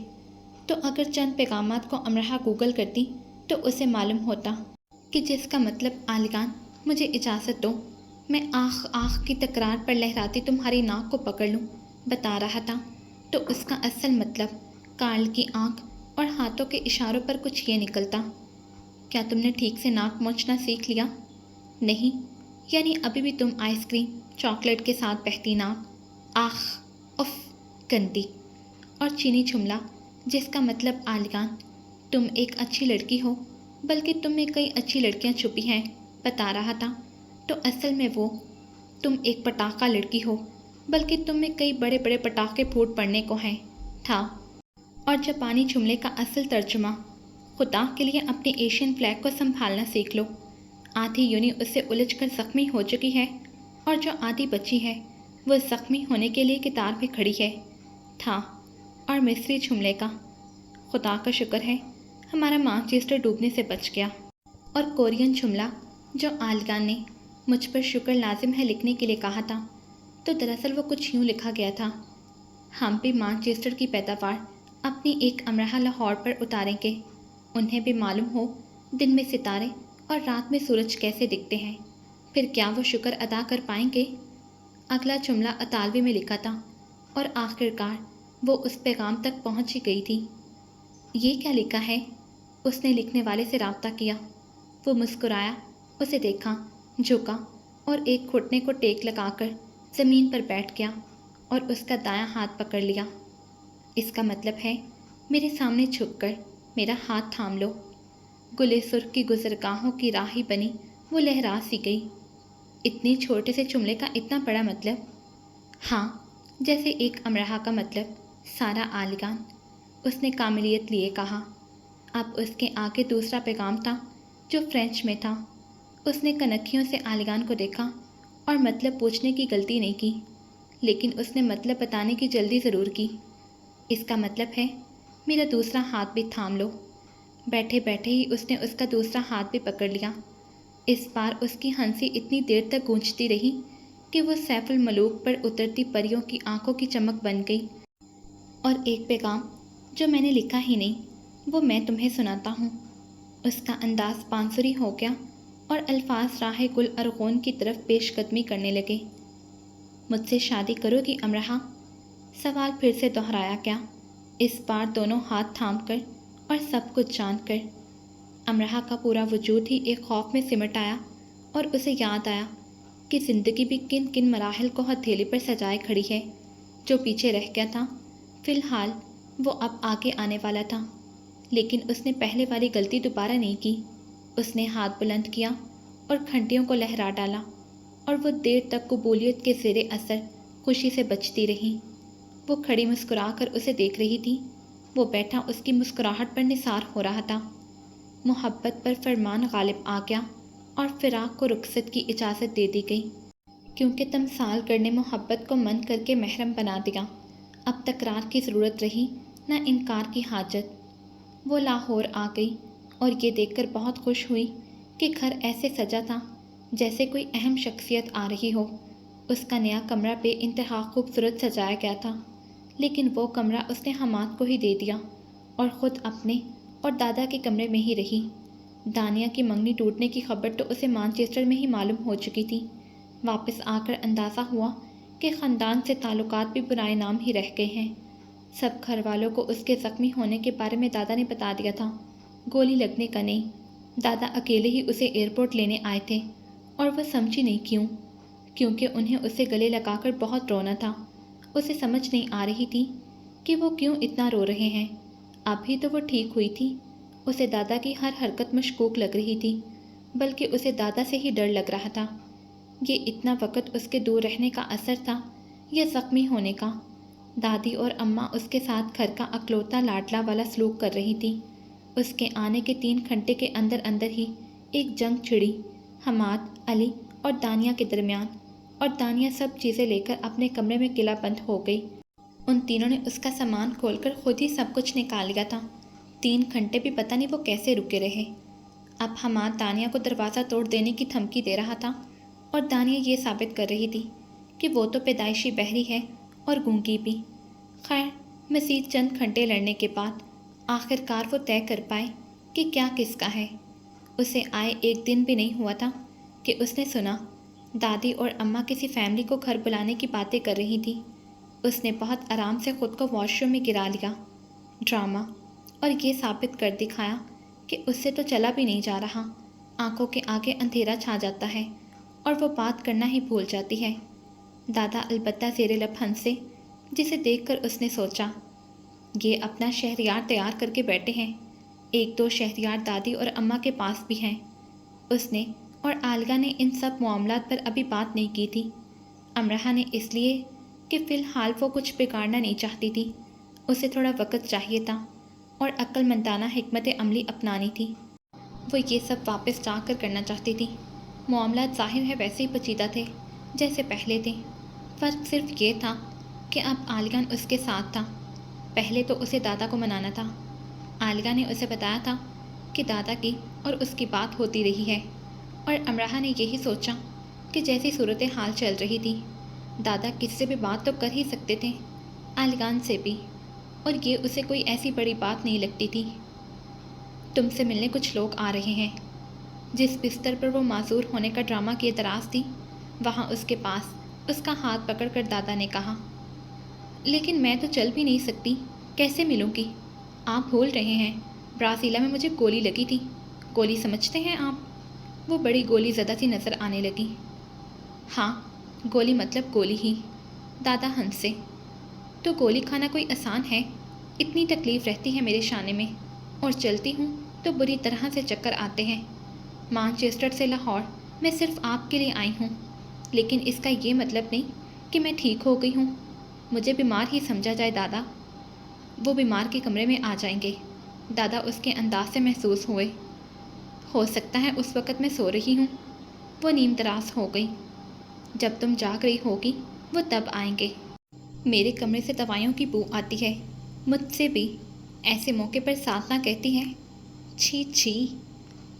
تو اگر چند پیغامات کو امرحہ گوگل کرتی تو اسے معلوم ہوتا کہ جس کا مطلب عالیگان مجھے اجازت دو، میں آخ آخ کی تکرار پر لہراتی تمہاری ناک کو پکڑ لوں بتا رہا تھا، تو اس کا اصل مطلب کارل کی آنکھ اور ہاتھوں کے اشاروں پر کچھ یہ نکلتا۔ کیا تم نے ٹھیک سے ناک موچنا سیکھ لیا؟ نہیں، یعنی ابھی بھی تم آئس کریم چاکلیٹ کے ساتھ بہتی ناک، آخ، اف، گندی، اور چینی چھملا جس کا مطلب عالیگان تم ایک اچھی لڑکی ہو، بلکہ تم میں کئی اچھی لڑکیاں چھپی ہیں بتا رہا تھا، تو اصل میں وہ تم ایک پٹاخہ لڑکی ہو، بلکہ تم میں کئی بڑے بڑے پٹاخے پھوٹ پڑنے کو ہیں تھا۔ اور جاپانی جملے کا اصل ترجمہ، خدا کے لیے اپنی ایشین فلیگ کو سنبھالنا سیکھ لو۔ آدھی یونی اس سے الجھ کر زخمی ہو چکی ہے، اور جو آدھی بچی ہے وہ زخمی ہونے کے لیے کتار پہ کھڑی ہے تھا۔ اور مصری جملے کا، خدا کا شکر ہے ہمارا مانچسٹر ڈوبنے سے بچ گیا۔ اور کورین جملہ جو عالیگان نے مجھ پر شکر لازم ہے لکھنے کے لیے کہا تھا، تو دراصل وہ کچھ یوں لکھا گیا تھا، ہم بھی مانچسٹر کی پیداوار اپنی ایک امرحہ لاہور پر اتاریں گے، انہیں بھی معلوم ہو دن میں ستارے اور رات میں سورج کیسے دکھتے ہیں، پھر کیا وہ شکر ادا کر پائیں گے؟ اگلا جملہ اطالوی میں لکھا تھا، اور آخرکار وہ اس پیغام تک پہنچ ہی گئی تھی۔ یہ کیا لکھا ہے؟ اس نے لکھنے والے سے رابطہ کیا۔ وہ مسکرایا، اسے دیکھا، جھکا اور ایک گھٹنے کو ٹیک لگا کر زمین پر بیٹھ گیا اور اس کا دایاں ہاتھ پکڑ لیا۔ اس کا مطلب ہے میرے سامنے جھک کر میرا ہاتھ تھام لو۔ گلے سرخ کی گزرگاہوں کی راہی بنی وہ لہرا سی گئی۔ اتنے چھوٹے سے جملے کا اتنا بڑا مطلب؟ ہاں، جیسے ایک امرحہ کا مطلب سارا عالیگان، اس نے کاملیت لیے کہا۔ اب اس کے آگے دوسرا پیغام تھا جو فرینچ میں تھا۔ اس نے کنکھیوں سے عالیگان کو دیکھا اور مطلب پوچھنے کی غلطی نہیں کی، لیکن اس نے مطلب بتانے کی جلدی ضرور کی۔ اس کا مطلب ہے میرا دوسرا ہاتھ بھی تھام لو۔ بیٹھے بیٹھے ہی اس نے اس کا دوسرا ہاتھ بھی پکڑ لیا۔ اس بار اس کی ہنسی اتنی دیر تک گونجتی رہی کہ وہ سیف الملوک پر اترتی پریوں کی آنکھوں کی چمک بن گئی۔ اور ایک پیغام جو میں نے لکھا ہی نہیں، وہ میں تمہیں سناتا ہوں۔ اس کا انداز بانسری ہو گیا اور الفاظ راہ گل ارغون کی طرف پیش قدمی کرنے لگے۔ مجھ سے شادی کرو گی امرحہ؟ سوال پھر سے دہرایا گیا، اس بار دونوں ہاتھ تھام کر اور سب کچھ جان کر۔ امرحہ کا پورا وجود ہی ایک خوف میں سمٹ آیا، اور اسے یاد آیا کہ زندگی بھی کن کن مراحل کو ہتھیلی پر سجائے کھڑی ہے۔ جو پیچھے رہ گیا تھا فی الحال وہ اب آگے آنے والا تھا، لیکن اس نے پہلے والی غلطی دوبارہ نہیں کی۔ اس نے ہاتھ بلند کیا اور گھنٹیوں کو لہرا ڈالا، اور وہ دیر تک قبولیت کے زیر اثر خوشی سے بچتی رہی۔ وہ کھڑی مسکرا کر اسے دیکھ رہی تھی، وہ بیٹھا اس کی مسکراہٹ پر نثار ہو رہا تھا۔ محبت پر فرمان غالب آ گیا اور فراق کو رخصت کی اجازت دے دی گئی، کیونکہ تمثال کرنے محبت کو من کر کے محرم بنا دیا۔ اب تکرار کی ضرورت رہی نہ انکار کی حاجت۔ وہ لاہور آ گئی اور یہ دیکھ کر بہت خوش ہوئی کہ گھر ایسے سجا تھا جیسے کوئی اہم شخصیت آ رہی ہو۔ اس کا نیا کمرہ بے انتہا خوبصورت سجایا گیا تھا، لیکن وہ کمرہ اس نے حماد کو ہی دے دیا اور خود اپنے اور دادا کے کمرے میں ہی رہی۔ دانیہ کی منگنی ٹوٹنے کی خبر تو اسے مانچسٹر میں ہی معلوم ہو چکی تھی۔ واپس آ کر اندازہ ہوا کہ خاندان سے تعلقات بھی برائے نام ہی رہ گئے ہیں۔ سب گھر والوں کو اس کے زخمی ہونے کے بارے میں دادا نے بتا دیا تھا، گولی لگنے کا نہیں۔ دادا اکیلے ہی اسے ایئرپورٹ لینے آئے تھے اور وہ سمجھی نہیں کیوں، کیونکہ انہیں اسے گلے لگا کر بہت رونا تھا۔ اسے سمجھ نہیں آ رہی تھی کہ وہ کیوں اتنا رو رہے ہیں۔ ابھی تو وہ ٹھیک ہوئی تھی۔ اسے دادا کی ہر حرکت مشکوک لگ رہی تھی، بلکہ اسے دادا سے ہی ڈر لگ رہا تھا۔ یہ اتنا وقت اس کے دور رہنے کا اثر تھا یا زخمی ہونے کا؟ دادی اور اماں اس کے ساتھ گھر کا اکلوتا لاڈلا والا سلوک کر رہی تھی۔ اس کے آنے کے 3 گھنٹے کے اندر اندر ہی ایک جنگ چھڑی حماد، علی اور دانیہ کے درمیان، اور دانیہ سب چیزیں لے کر اپنے کمرے میں قلعہ بند ہو گئی۔ ان تینوں نے اس کا سامان کھول کر خود ہی سب کچھ نکال لیا تھا۔ 3 گھنٹے بھی پتہ نہیں وہ کیسے رکے رہے۔ اب حماد دانیہ کو دروازہ توڑ دینے کی دھمکی دے رہا تھا اور دانیہ یہ ثابت کر رہی تھی کہ وہ تو پیدائشی بہری ہے اور گونگی بھی۔ خیر، مزید چند گھنٹے لڑنے کے بعد آخر کار وہ طے کر پائے کہ کیا کس کا ہے۔ اسے آئے 1 دن بھی نہیں ہوا تھا کہ اس نے سنا دادی اور اماں کسی فیملی کو گھر بلانے کی باتیں کر رہی تھی۔ اس نے بہت آرام سے خود کو واش روم میں گرا لیا، ڈرامہ، اور یہ ثابت کر دکھایا کہ اس سے تو چلا بھی نہیں جا رہا۔ آنکھوں کے آگے اندھیرا چھا جاتا ہے اور وہ بات کرنا ہی بھول جاتی ہے۔ دادا البتہ زیر لب ہنسے، جسے دیکھ کر اس نے سوچا یہ اپنا شہریار تیار کر کے بیٹھے ہیں۔ 1-2 شہریار دادی اور اماں کے پاس بھی ہیں۔ اس نے اور عالگہ نے ان سب معاملات پر ابھی بات نہیں کی تھی۔ امرہا نے اس لیے کہ فی الحال وہ کچھ بگاڑنا نہیں چاہتی تھی۔ اسے تھوڑا وقت چاہیے تھا اور عقل مندانہ حکمت عملی اپنانی تھی۔ وہ یہ سب واپس جا کر کرنا چاہتی تھی۔ معاملات ظاہر ہے ویسے ہی پیچیدہ تھے جیسے پہلے تھے، فرق صرف یہ تھا کہ اب عالگہ اس کے ساتھ تھا۔ پہلے تو اسے دادا کو منانا تھا۔ عالگہ نے اسے بتایا تھا کہ دادا کی اور اس کی بات ہوتی رہی ہے، اور امرہا نے یہی سوچا کہ جیسی صورتحال چل رہی تھی، دادا کس سے بھی بات تو کر ہی سکتے تھے، عالگان سے بھی، اور یہ اسے کوئی ایسی بڑی بات نہیں لگتی تھی۔ تم سے ملنے کچھ لوگ آ رہے ہیں۔ جس بستر پر وہ معذور ہونے کا ڈرامہ کیے دراز تھی، وہاں اس کے پاس اس کا ہاتھ پکڑ کر دادا نے کہا، لیکن میں تو چل بھی نہیں سکتی، کیسے ملوں گی؟ آپ بھول رہے ہیں، برازیلا میں مجھے گولی لگی تھی۔ گولی سمجھتے ہیں آپ؟ وہ بڑی گولی زدہ سی نظر آنے لگی۔ ہاں، گولی مطلب گولی ہی۔ دادا ہنسے۔ تو گولی کھانا کوئی آسان ہے؟ اتنی تکلیف رہتی ہے میرے شانے میں، اور چلتی ہوں تو بری طرح سے چکر آتے ہیں۔ مانچسٹر سے لاہور میں صرف آپ کے لیے آئی ہوں، لیکن اس کا یہ مطلب نہیں کہ میں ٹھیک ہو گئی ہوں۔ مجھے بیمار ہی سمجھا جائے دادا۔ وہ بیمار کے کمرے میں آ جائیں گے، دادا اس کے انداز سے محسوس ہوئے۔ ہو سکتا ہے اس وقت میں سو رہی ہوں۔ وہ نیم دراز ہو گئی۔ جب تم جاگ رہی ہوگی وہ تب آئیں گے۔ میرے کمرے سے دوائیوں کی بو آتی ہے، مجھ سے بھی۔ ایسے موقع پر سادنا کہتی ہے، چھی چھی۔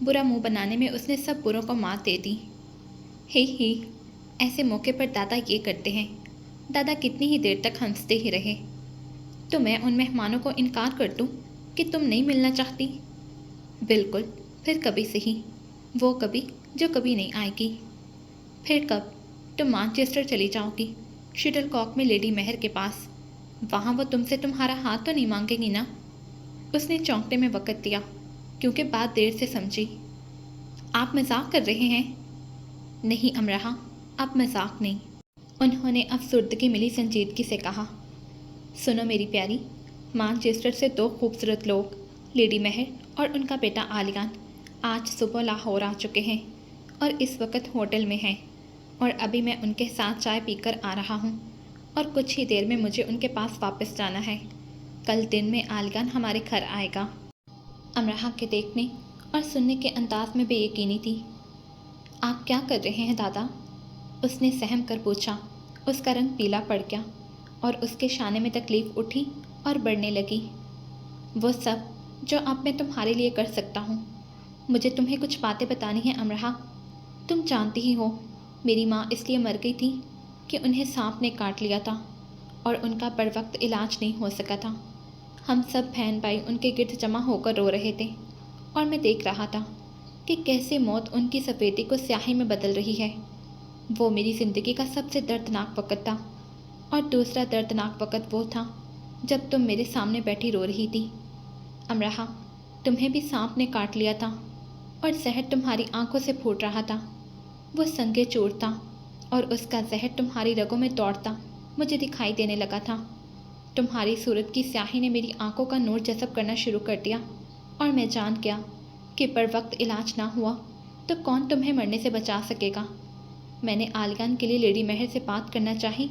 برا منہ بنانے میں اس نے سب بروں کو مات دے دی۔ ہی، ایسے موقع پر دادا یہ کرتے ہیں۔ دادا کتنی ہی دیر تک ہنستے ہی رہے۔ تو میں ان مہمانوں کو انکار کر دوں کہ تم نہیں ملنا چاہتی؟ بالکل، پھر کبھی صحیح، وہ کبھی جو کبھی نہیں آئے گی۔ پھر کب؟ تم مانچسٹر چلی جاؤ گی، شٹل کاک میں لیڈی مہر کے پاس۔ وہاں وہ تم سے تمہارا ہاتھ تو نہیں مانگے گی نا؟ اس نے چونکنے میں وقت دیا، کیونکہ بات دیر سے سمجھی۔ آپ مذاق کر رہے ہیں؟ نہیں امرہا، اب مذاق نہیں۔ انہوں نے افسردگی ملی سنجیدگی سے کہا، سنو میری پیاری، مانچسٹر سے 2 خوبصورت لوگ، لیڈی مہر اور ان کا بیٹا عالگان، آج صبح لاہور آ چکے ہیں اور اس وقت ہوٹل میں ہیں۔ اور ابھی میں ان کے ساتھ چائے پی کر آ رہا ہوں اور کچھ ہی دیر میں مجھے ان کے پاس واپس جانا ہے۔ کل دن میں عالگان ہمارے گھر آئے گا۔ امرا کے دیکھنے اور سننے کے انداز میں بے یقینی تھی۔ آپ کیا کر رہے ہیں دادا؟ اس نے سہم کر پوچھا۔ اس کا رنگ پیلا پڑ گیا اور اس کے شانے میں تکلیف اٹھی اور بڑھنے لگی۔ وہ سب جو اب میں تمہارے لیے کر سکتا ہوں۔ مجھے تمہیں کچھ باتیں بتانی ہیں امرا۔ تم جانتی ہی ہو میری ماں اس لیے مر گئی تھی کہ انہیں سانپ نے کاٹ لیا تھا اور ان کا بر وقت علاج نہیں ہو سکا تھا۔ ہم سب بہن بھائی ان کے گرد جمع ہو کر رو رہے تھے اور میں دیکھ رہا تھا کہ کیسے موت ان کی سفیدی کو سیاہی میں بدل رہی ہے۔ وہ میری زندگی کا سب سے دردناک وقت تھا، اور دوسرا دردناک وقت وہ تھا جب تم میرے سامنے بیٹھی رو رہی تھی۔ امرا، تمہیں بھی سانپ نے کاٹ لیا تھا اور زہر تمہاری آنکھوں سے پھوٹ رہا تھا۔ وہ سنگے چور تھا اور اس کا زہر تمہاری رگوں میں دوڑتا مجھے دکھائی دینے لگا تھا۔ تمہاری صورت کی سیاہی نے میری آنکھوں کا نور جذب کرنا شروع کر دیا اور میں جان گیا کہ پر وقت علاج نہ ہوا تو کون تمہیں مرنے سے بچا سکے گا۔ میں نے عالگان کے لیے لیڈی مہر سے بات کرنا چاہی،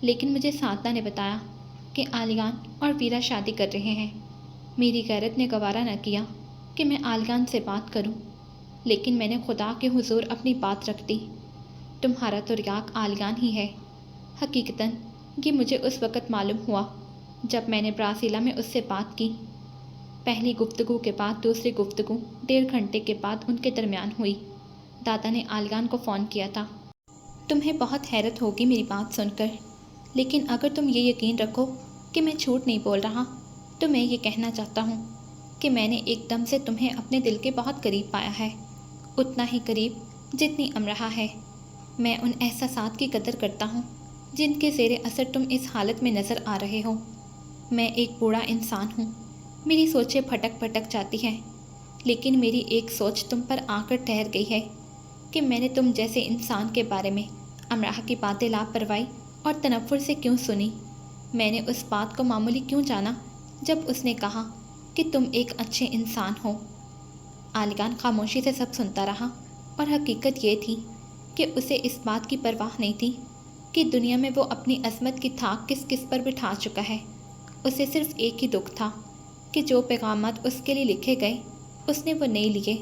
لیکن مجھے سادنا نے بتایا کہ عالگان اور ویرا شادی کر رہے ہیں۔ میری غیرت نے گوارا نہ کیا کہ میں عالگان سے بات کروں، لیکن میں نے خدا کے حضور اپنی بات رکھ دی۔ تمہارا تریاق عالگان ہی ہے۔ حقیقتاً یہ مجھے اس وقت معلوم ہوا جب میں نے برازیلا میں اس سے بات کی۔ پہلی گفتگو کے بعد دوسری گفتگو 1.5 گھنٹے کے بعد ان کے درمیان ہوئی۔ دادا نے عالگان کو فون کیا تھا۔ تمہیں بہت حیرت ہوگی میری بات سن کر، لیکن اگر تم یہ یقین رکھو کہ میں جھوٹ نہیں بول رہا تو میں یہ کہنا چاہتا ہوں کہ میں نے ایک دم سے تمہیں اپنے دل کے بہت قریب پایا ہے، اتنا ہی قریب جتنی امرا ہے۔ میں ان احساسات کی قدر کرتا ہوں جن کے زیر اثر تم اس حالت میں نظر آ رہے ہو۔ میں ایک بوڑھا انسان ہوں، میری سوچیں پھٹک پھٹک جاتی ہیں، لیکن میری ایک سوچ تم پر آ کر ٹھہر گئی ہے کہ میں نے تم جیسے انسان کے بارے میں امرا کی باتیں لاپرواہی اور تنفر سے کیوں سنی۔ میں نے اس بات کو معمولی کیوں جانا جب اس نے کہا کہ تم ایک اچھے انسان ہو۔ عالگان خاموشی سے سب سنتا رہا، اور حقیقت یہ تھی کہ اسے اس بات کی پرواہ نہیں تھی کہ دنیا میں وہ اپنی عظمت کی تھاک کس کس پر بٹھا چکا ہے۔ اسے صرف ایک ہی دکھ تھا کہ جو پیغامات اس کے لیے لکھے گئے اس نے وہ نہیں لیے،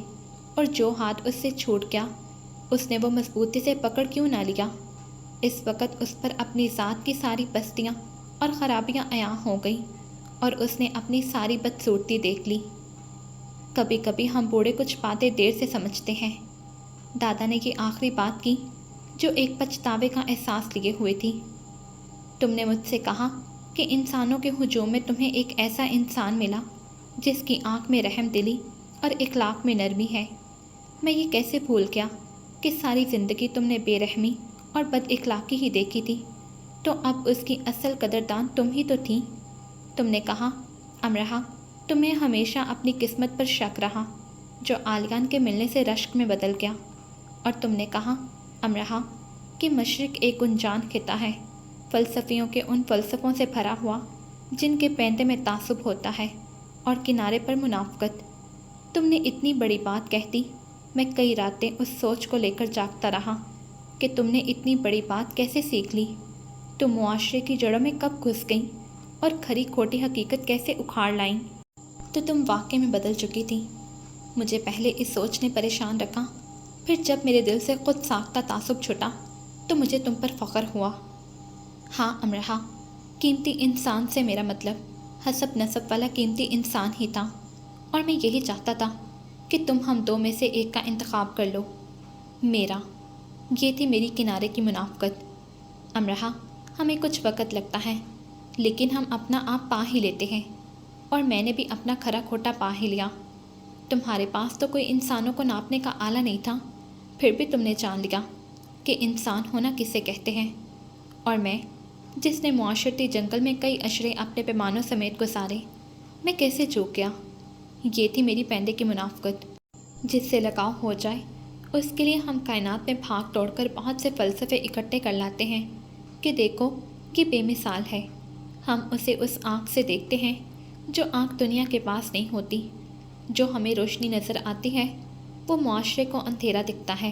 اور جو ہاتھ اس سے چھوٹ گیا اس نے وہ مضبوطی سے پکڑ کیوں نہ لیا۔ اس وقت اس پر اپنی ذات کی ساری پستیاں اور خرابیاں عیاں ہو گئیں، اور اس نے اپنی ساری بدصورتی دیکھ لی۔ کبھی کبھی ہم بوڑھے کچھ باتیں دیر سے سمجھتے ہیں۔ دادا نے یہ آخری بات کی جو ایک پچھتاوے کا احساس لیے ہوئے تھی۔ تم نے مجھ سے کہا کہ انسانوں کے ہجوم میں تمہیں ایک ایسا انسان ملا جس کی آنکھ میں رحم دلی اور اخلاق میں نرمی ہے۔ میں یہ کیسے بھول گیا کہ ساری زندگی تم نے بے رحمی اور بد اخلاقی ہی دیکھی تھی، تو اب اس کی اصل قدردان تم ہی تو تھیں۔ تم نے کہا امرا، تمہیں ہمیشہ اپنی قسمت پر شک رہا جو عالگان کے ملنے سے رشک میں بدل گیا، اور تم نے کہا امرا کہ مشرق ایک گنجان خطہ ہے، فلسفیوں کے ان فلسفوں سے بھرا ہوا جن کے پیندے میں تعصب ہوتا ہے اور کنارے پر منافقت۔ تم نے اتنی بڑی بات کہہ دی، میں کئی راتیں اس سوچ کو لے کر جاگتا رہا کہ تم نے اتنی بڑی بات کیسے سیکھ لی، تم معاشرے کی جڑوں میں کب گھس گئیں اور کھری کھوٹی حقیقت کیسے اکھاڑ لائیں۔ تو تم واقعے میں بدل چکی تھی۔ مجھے پہلے اس سوچ نے پریشان رکھا، پھر جب میرے دل سے خود ساختہ تعصب چھٹا تو مجھے تم پر فخر ہوا۔ ہاں امرا، قیمتی انسان سے میرا مطلب حسب نسب والا قیمتی انسان ہی تھا، اور میں یہی چاہتا تھا کہ تم ہم دو میں سے ایک کا انتخاب کر لو۔ میرا یہ تھی میری کنارے کی منافقت۔ امرا، ہمیں کچھ وقت لگتا ہے لیکن ہم اپنا آپ پا ہی لیتے ہیں، اور میں نے بھی اپنا کھرا کھوٹا پا ہی لیا۔ تمہارے پاس تو کوئی انسانوں کو ناپنے کا آلہ نہیں تھا، پھر بھی تم نے جان لیا کہ انسان ہونا کسے کہتے ہیں، اور میں جس نے معاشرتی جنگل میں کئی اشرے اپنے پیمانوں سمیت گزارے، میں کیسے چوک گیا۔ یہ تھی میری پیندے کی منافقت۔ جس سے لگاؤ ہو جائے اس کے لیے ہم کائنات میں بھاگ توڑ کر بہت سے فلسفے اکٹھے کر لاتے ہیں کہ دیکھو یہ بے مثال ہے۔ ہم اسے اس آنکھ سے دیکھتے ہیں جو آنکھ دنیا کے پاس نہیں ہوتی۔ جو ہمیں روشنی نظر آتی ہے وہ معاشرے کو اندھیرا دکھتا ہے۔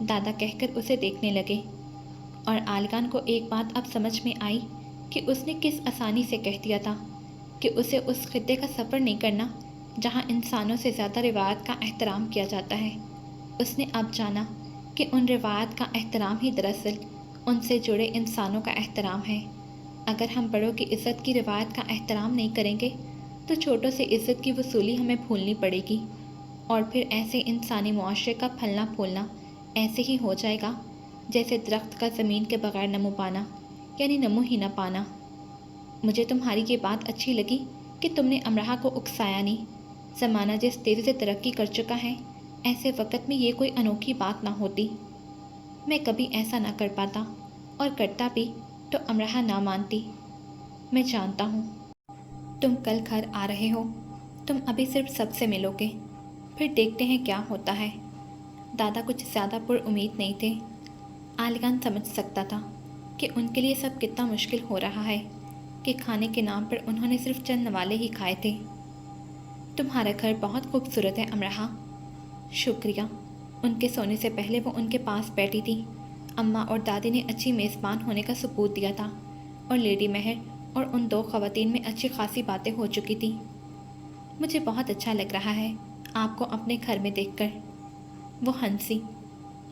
دادا کہہ کر اسے دیکھنے لگے۔ اور آلگان کو ایک بات اب سمجھ میں آئی کہ اس نے کس آسانی سے کہہ دیا تھا کہ اسے اس خطے کا سفر نہیں کرنا جہاں انسانوں سے زیادہ روایت کا احترام کیا جاتا ہے۔ اس نے اب جانا کہ ان روایت کا احترام ہی دراصل ان سے جڑے انسانوں کا احترام ہے۔ اگر ہم بڑوں کی عزت کی روایت کا احترام نہیں کریں گے تو چھوٹوں سے عزت کی وصولی ہمیں بھولنی پڑے گی، اور پھر ایسے انسانی معاشرے کا پھلنا پھولنا ایسے ہی ہو جائے گا جیسے درخت کا زمین کے بغیر نمو پانا، یعنی نمو ہی نہ پانا۔ مجھے تمہاری یہ بات اچھی لگی کہ تم نے امرہا کو اکسایا نہیں۔ زمانہ جس تیزی سے ترقی کر چکا ہے، ایسے وقت میں یہ کوئی انوکھی بات نہ ہوتی۔ میں کبھی ایسا نہ کر پاتا، اور کرتا بھی تو امرہا نہ مانتی۔ میں جانتا ہوں تم کل گھر آ رہے ہو، تم ابھی صرف سب سے ملو گے، پھر دیکھتے ہیں کیا ہوتا ہے۔ دادا کچھ زیادہ پر امید نہیں تھے۔ آلگان سمجھ سکتا تھا کہ ان کے لیے سب کتنا مشکل ہو رہا ہے کہ کھانے کے نام پر انہوں نے صرف چند نوالے ہی کھائے تھے۔ تمہارا گھر بہت خوبصورت ہے امرہا۔ شکریہ۔ ان کے سونے سے پہلے وہ ان کے پاس بیٹھی تھی۔ اماں اور دادی نے اچھی میزبان ہونے کا ثبوت دیا تھا، اور لیڈی مہر اور ان دو خواتین میں اچھی خاصی باتیں ہو چکی تھیں۔ مجھے بہت اچھا لگ رہا ہے آپ کو اپنے گھر میں دیکھ کر۔ وہ ہنسی۔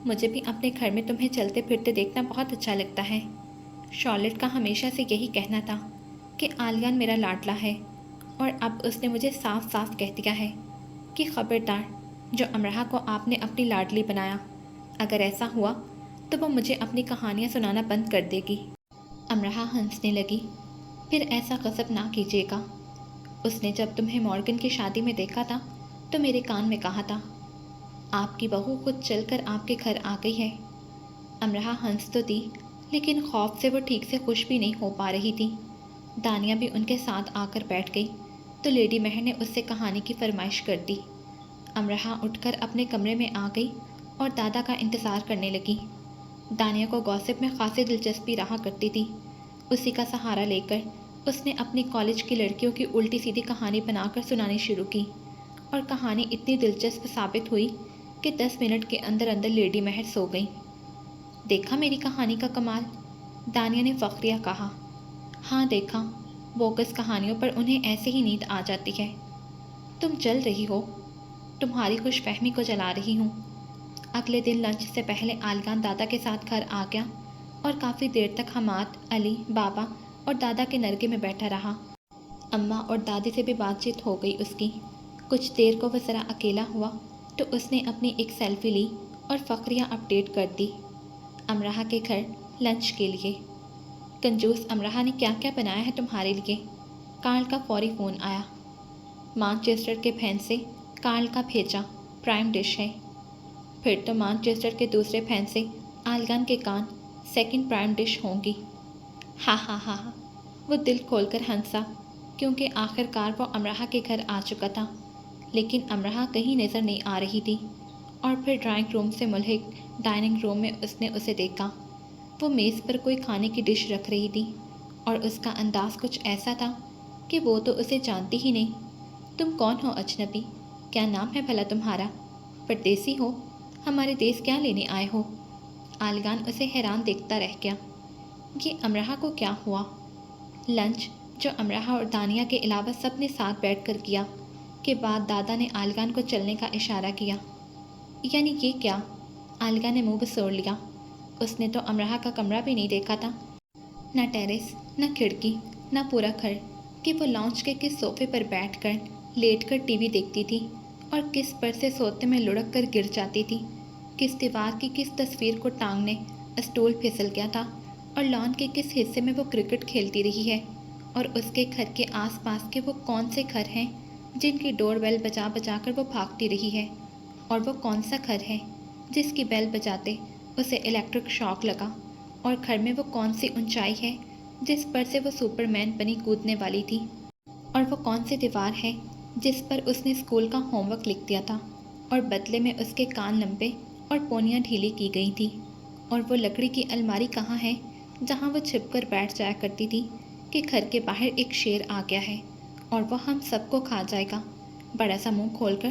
مجھے بھی اپنے گھر میں تمہیں چلتے پھرتے دیکھنا بہت اچھا لگتا ہے۔ شارلٹ کا ہمیشہ سے یہی کہنا تھا کہ آلیان میرا لاڈلا ہے، اور اب اس نے مجھے صاف صاف کہہ دیا ہے کہ خبردار جو امرہا کو آپ نے اپنی لاڈلی بنایا، اگر ایسا ہوا تو وہ مجھے اپنی کہانیاں سنانا بند کر دے گی۔ امرہا ہنسنے لگی۔ پھر ایسا غضب نہ کیجیے گا۔ اس نے جب تمہیں مورگن کی شادی میں دیکھا تھا تو میرے کان میں کہا تھا، آپ کی بہو خود چل کر آپ کے گھر آ گئی ہے۔ امرہا ہنس تو دی، لیکن خوف سے وہ ٹھیک سے خوش بھی نہیں ہو پا رہی تھی۔ دانیہ بھی ان کے ساتھ آ کر بیٹھ گئی تو لیڈی مہر نے اس سے کہانی کی فرمائش کر دی۔ امرہا اٹھ کر اپنے کمرے میں آ گئی اور دادا کا انتظار کرنے لگی۔ دانیہ کو گوسپ میں خاصی دلچسپی رہا کرتی تھی۔ اسی کا سہارا لے کر اس نے اپنی کالج کی لڑکیوں کی الٹی سیدھی کہانی بنا کر سنانی شروع کی، اور کہانی اتنی دلچسپ ثابت ہوئی کہ 10 منٹ کے اندر اندر لیڈی مہر سو گئی۔ دیکھا میری کہانی کا کمال؟ دانیہ نے فخریہ کہا۔ ہاں دیکھا، بوگس کہانیوں پر انہیں ایسے ہی نیند آ جاتی ہے۔ تم جل رہی ہو، تمہاری خوش فہمی کو جلا رہی ہوں۔ اگلے دن لنچ سے پہلے آلگان دادا کے ساتھ گھر آ گیا اور کافی دیر تک حماد، علی، بابا اور دادا کے نرگے میں بیٹھا رہا۔ اماں اور دادی سے بھی بات چیت ہو گئی اس کی۔ کچھ دیر کو وہ ذرا اکیلا ہوا تو اس نے اپنی ایک سیلفی لی اور فخریہ اپڈیٹ کر دی۔ امرہا کے گھر لنچ کے لیے۔ کنجوس امرہا نے کیا کیا بنایا ہے تمہارے لیے؟ کارل کا فوری فون آیا۔ مانچسٹر کے بہن سے کارل کا بھیجا، پرائم ڈش ہے۔ پھر تو مانچسٹر کے دوسرے بہن سے آلگان کے کان سیکنڈ پرائم ڈش ہوں گی۔ ہاں ہاں ہاں ہاں۔ وہ دل کھول کر ہنسا، کیونکہ آخر کار وہ امرہا کے گھر آ چکا تھا، لیکن امرہا کہیں نظر نہیں آ رہی تھی۔ اور پھر ڈرائنگ روم سے ملحق ڈائننگ روم میں اس نے اسے دیکھا۔ وہ میز پر کوئی کھانے کی ڈش رکھ رہی تھی، اور اس کا انداز کچھ ایسا تھا کہ وہ تو اسے جانتی ہی نہیں۔ تم کون ہو اجنبی؟ کیا نام ہے بھلا تمہارا؟ پردیسی ہو؟ ہمارے دیس کیا لینے آئے ہو؟ آلگان اسے حیران دیکھتا رہ گیا۔ یہ امرہا کو کیا ہوا؟ لنچ جو امرہا اور دانیہ کے علاوہ سب نے ساتھ بیٹھ کر کیا کے بعد دادا نے آلگان کو چلنے کا اشارہ کیا۔ یعنی یہ کیا؟ آلگا نے منہ بسوڑ لیا۔ اس نے تو امرہا کا کمرہ بھی نہیں دیکھا تھا، نہ ٹیرس، نہ کھڑکی، نہ پورا گھر، کہ وہ لانچ کے کس صوفے پر بیٹھ کر لیٹ کر ٹی وی دیکھتی تھی، اور کس پر سے سوتے میں لڑک کر گر جاتی تھی، کس دیوار کی کس تصویر کو ٹانگنے اسٹول پھسل گیا تھا، اور لان کے کس حصے میں وہ کرکٹ کھیلتی رہی ہے، اور اس کے گھر کے آس پاس کے وہ کون سے گھر ہیں جن کی ڈور بیل بجا بجا کر وہ بھاگتی رہی ہے، اور وہ کون سا گھر ہے جس کی بیل بجاتے اسے الیکٹرک شاک لگا، اور گھر میں وہ کون سی اونچائی ہے جس پر سے وہ سپر مین بنی کودنے والی تھی، اور وہ کون سی دیوار ہے جس پر اس نے اسکول کا ہوم ورک لکھ دیا تھا، اور بدلے میں اس کے کان لمبے اور پونیاں ڈھیلی کی گئی تھی، اور وہ لکڑی کی الماری کہاں ہے جہاں وہ چھپ کر بیٹھ جایا کرتی تھی کہ گھر کے باہر ایک شیر آ گیا ہے اور وہ ہم سب کو کھا جائے گا۔ بڑا سا منہ کھول کر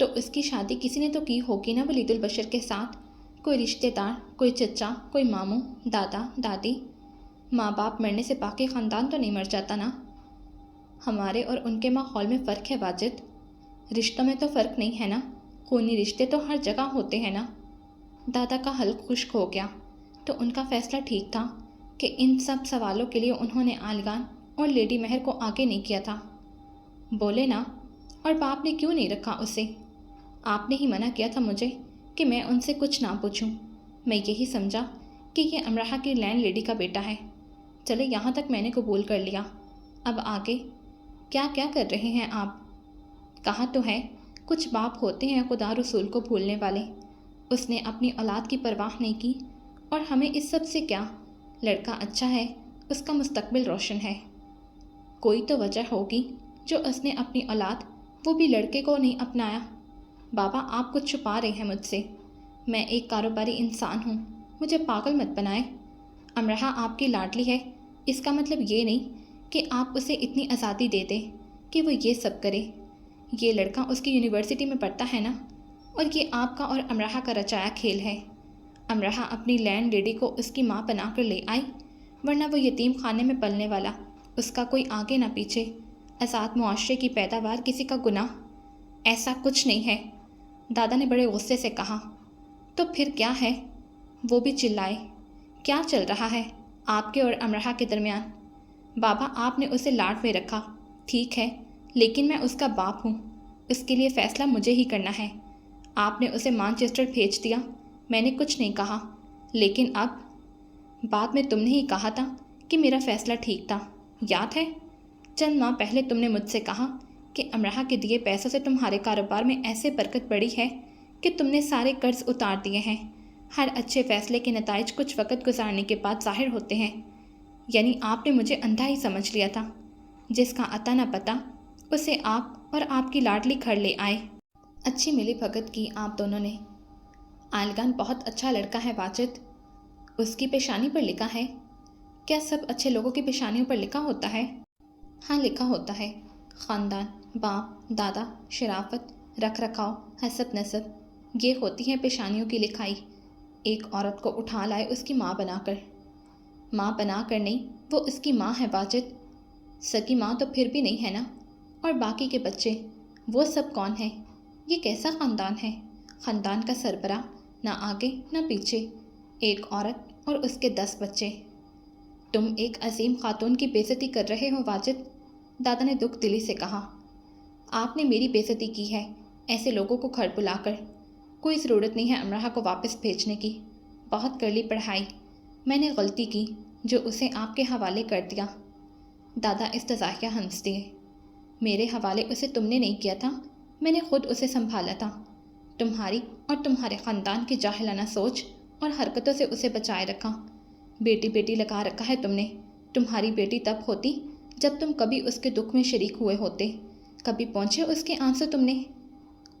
تو اس کی شادی کسی نے تو کی ہوگی نا ولید البشر کے ساتھ، کوئی رشتہ دار، کوئی چچا، کوئی ماموں، دادا دادی۔ ماں باپ مرنے سے باقی خاندان تو نہیں مر جاتا نا۔ ہمارے اور ان کے ماحول میں فرق ہے واجد، رشتوں میں تو فرق نہیں ہے نا، خونی رشتے تو ہر جگہ ہوتے ہیں نا۔ دادا کا حلق خشک ہو گیا۔ تو ان کا فیصلہ ٹھیک تھا کہ ان سب سوالوں کے لیے انہوں نے عالگان اور لیڈی مہر کو آگے نہیں کیا تھا۔ بولے نا، اور باپ نے کیوں نہیں رکھا اسے؟ آپ نے ہی منع کیا تھا مجھے کہ میں ان سے کچھ نہ پوچھوں۔ میں یہی سمجھا کہ یہ امراحہ کی لینڈ لیڈی کا بیٹا ہے۔ چلے یہاں تک میں نے قبول کر لیا، اب آگے کیا کیا کر رہے ہیں آپ؟ کہا تو ہے کچھ باپ ہوتے ہیں خدا رسول کو بھولنے والے۔ اس نے اپنی اولاد کی پرواہ نہیں کی، اور ہمیں اس سب سے کیا؟ لڑکا اچھا ہے، اس کا مستقبل روشن ہے۔ کوئی تو وجہ ہوگی جو اس نے اپنی اولاد، وہ بھی لڑکے کو نہیں اپنایا۔ بابا آپ کچھ چھپا رہے ہیں مجھ سے، میں ایک کاروباری انسان ہوں، مجھے پاگل مت بنائے۔ امراحہ آپ کی لاڈلی ہے، اس کا مطلب یہ نہیں کہ آپ اسے اتنی آزادی دے دیں کہ وہ یہ سب کرے۔ یہ لڑکا اس کی یونیورسٹی میں پڑھتا ہے نا، اور یہ آپ کا اور امراحہ کا رچایا کھیل ہے۔ امراحہ اپنی لینڈ لیڈی کو اس کی ماں بنا کر لے آئی، ورنہ وہ یتیم خانے میں پلنے والا، اس کا کوئی آگے نہ پیچھے، آزاد معاشرے کی پیداوار کسی کا گناہ؟ ایسا کچھ نہیں ہے، دادا نے بڑے غصے سے کہا۔ تو پھر کیا ہے؟ وہ بھی چلائے۔ کیا چل رہا ہے آپ کے اور امراحہ کے درمیان؟ بابا آپ نے اسے لاڈ میں رکھا، ٹھیک ہے، لیکن میں اس کا باپ ہوں، اس کے لیے فیصلہ مجھے ہی کرنا ہے۔ آپ نے اسے مانچسٹر بھیج دیا، میں نے کچھ نہیں کہا، لیکن اب بعد میں تم نے ہی کہا تھا کہ میرا فیصلہ ٹھیک تھا، یاد ہے؟ چند ماہ پہلے تم نے مجھ سے کہا کہ امراحہ کے دیے پیسوں سے تمہارے کاروبار میں ایسے برکت پڑی ہے کہ تم نے سارے قرض اتار دیے ہیں۔ ہر اچھے فیصلے کے نتائج کچھ وقت گزارنے کے بعد ظاہر ہوتے ہیں۔ یعنی آپ نے مجھے اندھا ہی سمجھ لیا تھا، جس کا عطا نہ پتا اسے آپ اور آپ کی لاڈلی گھر لے آئے۔ اچھی ملی بھگت کی آپ دونوں نے۔ عالگان بہت اچھا لڑکا ہے واجد، اس کی پیشانی پر لکھا ہے۔ کیا سب اچھے لوگوں کی پیشانیوں پر لکھا ہوتا ہے؟ ہاں لکھا ہوتا ہے، خاندان، باپ دادا، شرافت، رکھ رکھاؤ، حسب نسب، یہ ہوتی ہے پیشانیوں کی لکھائی۔ ایک عورت کو اٹھا لائے اس کی ماں بنا کر۔ ماں بنا کر نہیں، وہ اس کی ماں ہے واجد، سکی ماں تو پھر بھی نہیں ہے نا۔ اور باقی کے بچے، وہ سب کون ہیں؟ یہ کیسا خاندان ہے؟ خاندان کا سربراہ، نہ آگے نہ پیچھے، ایک عورت اور اس کے 10 بچے۔ تم ایک عظیم خاتون کی بے عزتی کر رہے ہو واجد، دادا نے دکھ دلی سے کہا۔ آپ نے میری بے عزتی کی ہے ایسے لوگوں کو گھر بلا کر۔ کوئی ضرورت نہیں ہے امراحہ کو واپس بھیجنے کی، بہت کر لی پڑھائی، میں نے غلطی کی جو اسے آپ کے حوالے کر دیا۔ دادا استضاحیہ ہنس دیے۔ میرے حوالے اسے تم نے نہیں کیا تھا، میں نے خود اسے سنبھالا تھا۔ تمہاری اور تمہارے خاندان کی جاہلانہ سوچ اور حرکتوں سے اسے بچائے رکھا۔ بیٹی بیٹی لگا رکھا ہے تم نے۔ تمہاری بیٹی تب ہوتی جب تم کبھی اس کے دکھ میں شریک ہوئے ہوتے، کبھی پہنچے اس کے آنسو تم نے؟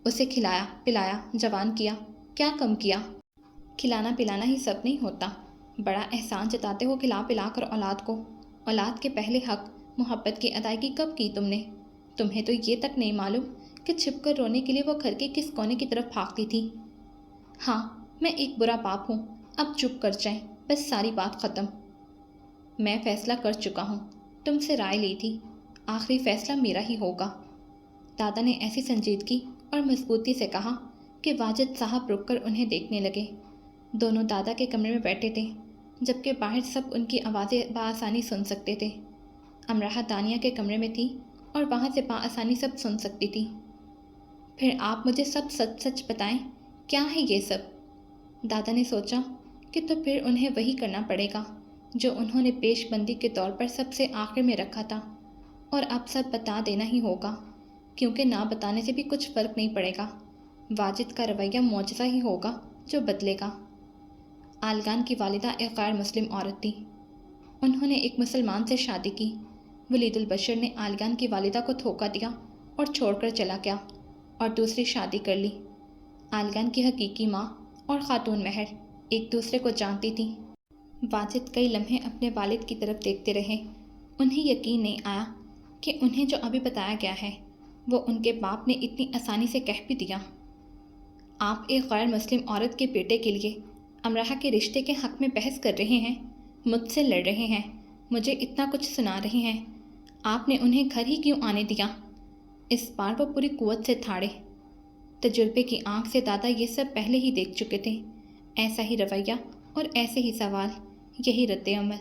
اسے کھلایا پلایا، جوان کیا، کیا کم کیا؟ کھلانا پلانا ہی سب نہیں ہوتا، بڑا احسان جتاتے ہو کھلا پلا کر اولاد کو۔ اولاد کے پہلے حق محبت کی ادائیگی کب کی تم نے؟ تمہیں تو یہ تک نہیں معلوم کہ چھپ کر رونے کے لیے وہ گھر کے کس کونے کی طرف بھاگتی تھی۔ ہاں میں ایک برا باپ ہوں، اب چپ کر جائیں، بس ساری بات ختم۔ میں فیصلہ کر چکا ہوں، تم سے رائے لی تھی، آخری فیصلہ میرا ہی ہوگا۔ دادا نے ایسی سنجیدگی اور مضبوطی سے کہا کہ واجد صاحب رک کر انہیں دیکھنے لگے۔ دونوں دادا کے کمرے میں بیٹھے تھے، جبکہ باہر سب ان کی آوازیں بآسانی سن سکتے تھے۔ امراحہ دانیہ کے کمرے میں تھی اور وہاں سے بآسانی سب سن سکتی تھی۔ پھر آپ مجھے سب سچ سچ بتائیں، کیا ہے یہ سب؟ دادا نے سوچا کہ تو پھر انہیں وہی کرنا پڑے گا جو انہوں نے پیش بندی کے طور پر سب سے آخر میں رکھا تھا، اور اب سب بتا دینا ہی ہوگا، کیونکہ نہ بتانے سے بھی کچھ فرق نہیں پڑے گا۔ واجد کا رویہ معجزہ ہی ہوگا جو بدلے گا۔ عالگان کی والدہ ایک غیر مسلم عورت تھی، انہوں نے ایک مسلمان سے شادی کی۔ ولید البشر نے عالگان کی والدہ کو دھوکہ دیا اور چھوڑ کر چلا گیا اور دوسری شادی کر لی۔ عالگان کی حقیقی ماں اور خاتون مہر ایک دوسرے کو جانتی تھیں۔ واجد کئی لمحے اپنے والد کی طرف دیکھتے رہے، انہیں یقین نہیں آیا کہ انہیں جو ابھی بتایا گیا ہے وہ ان کے باپ نے اتنی آسانی سے کہہ بھی دیا۔ آپ ایک غیر مسلم عورت کے بیٹے کے لیے امرحہ کے رشتے کے حق میں بحث کر رہے ہیں، مجھ سے لڑ رہے ہیں، مجھے اتنا کچھ سنا رہے ہیں۔ آپ نے انہیں گھر ہی کیوں آنے دیا؟ اس بار وہ پوری قوت سے تھاڑے۔ تجربے کی آنکھ سے دادا یہ سب پہلے ہی دیکھ چکے تھے۔ ایسا ہی رویہ اور ایسے ہی سوال، یہی رد عمل،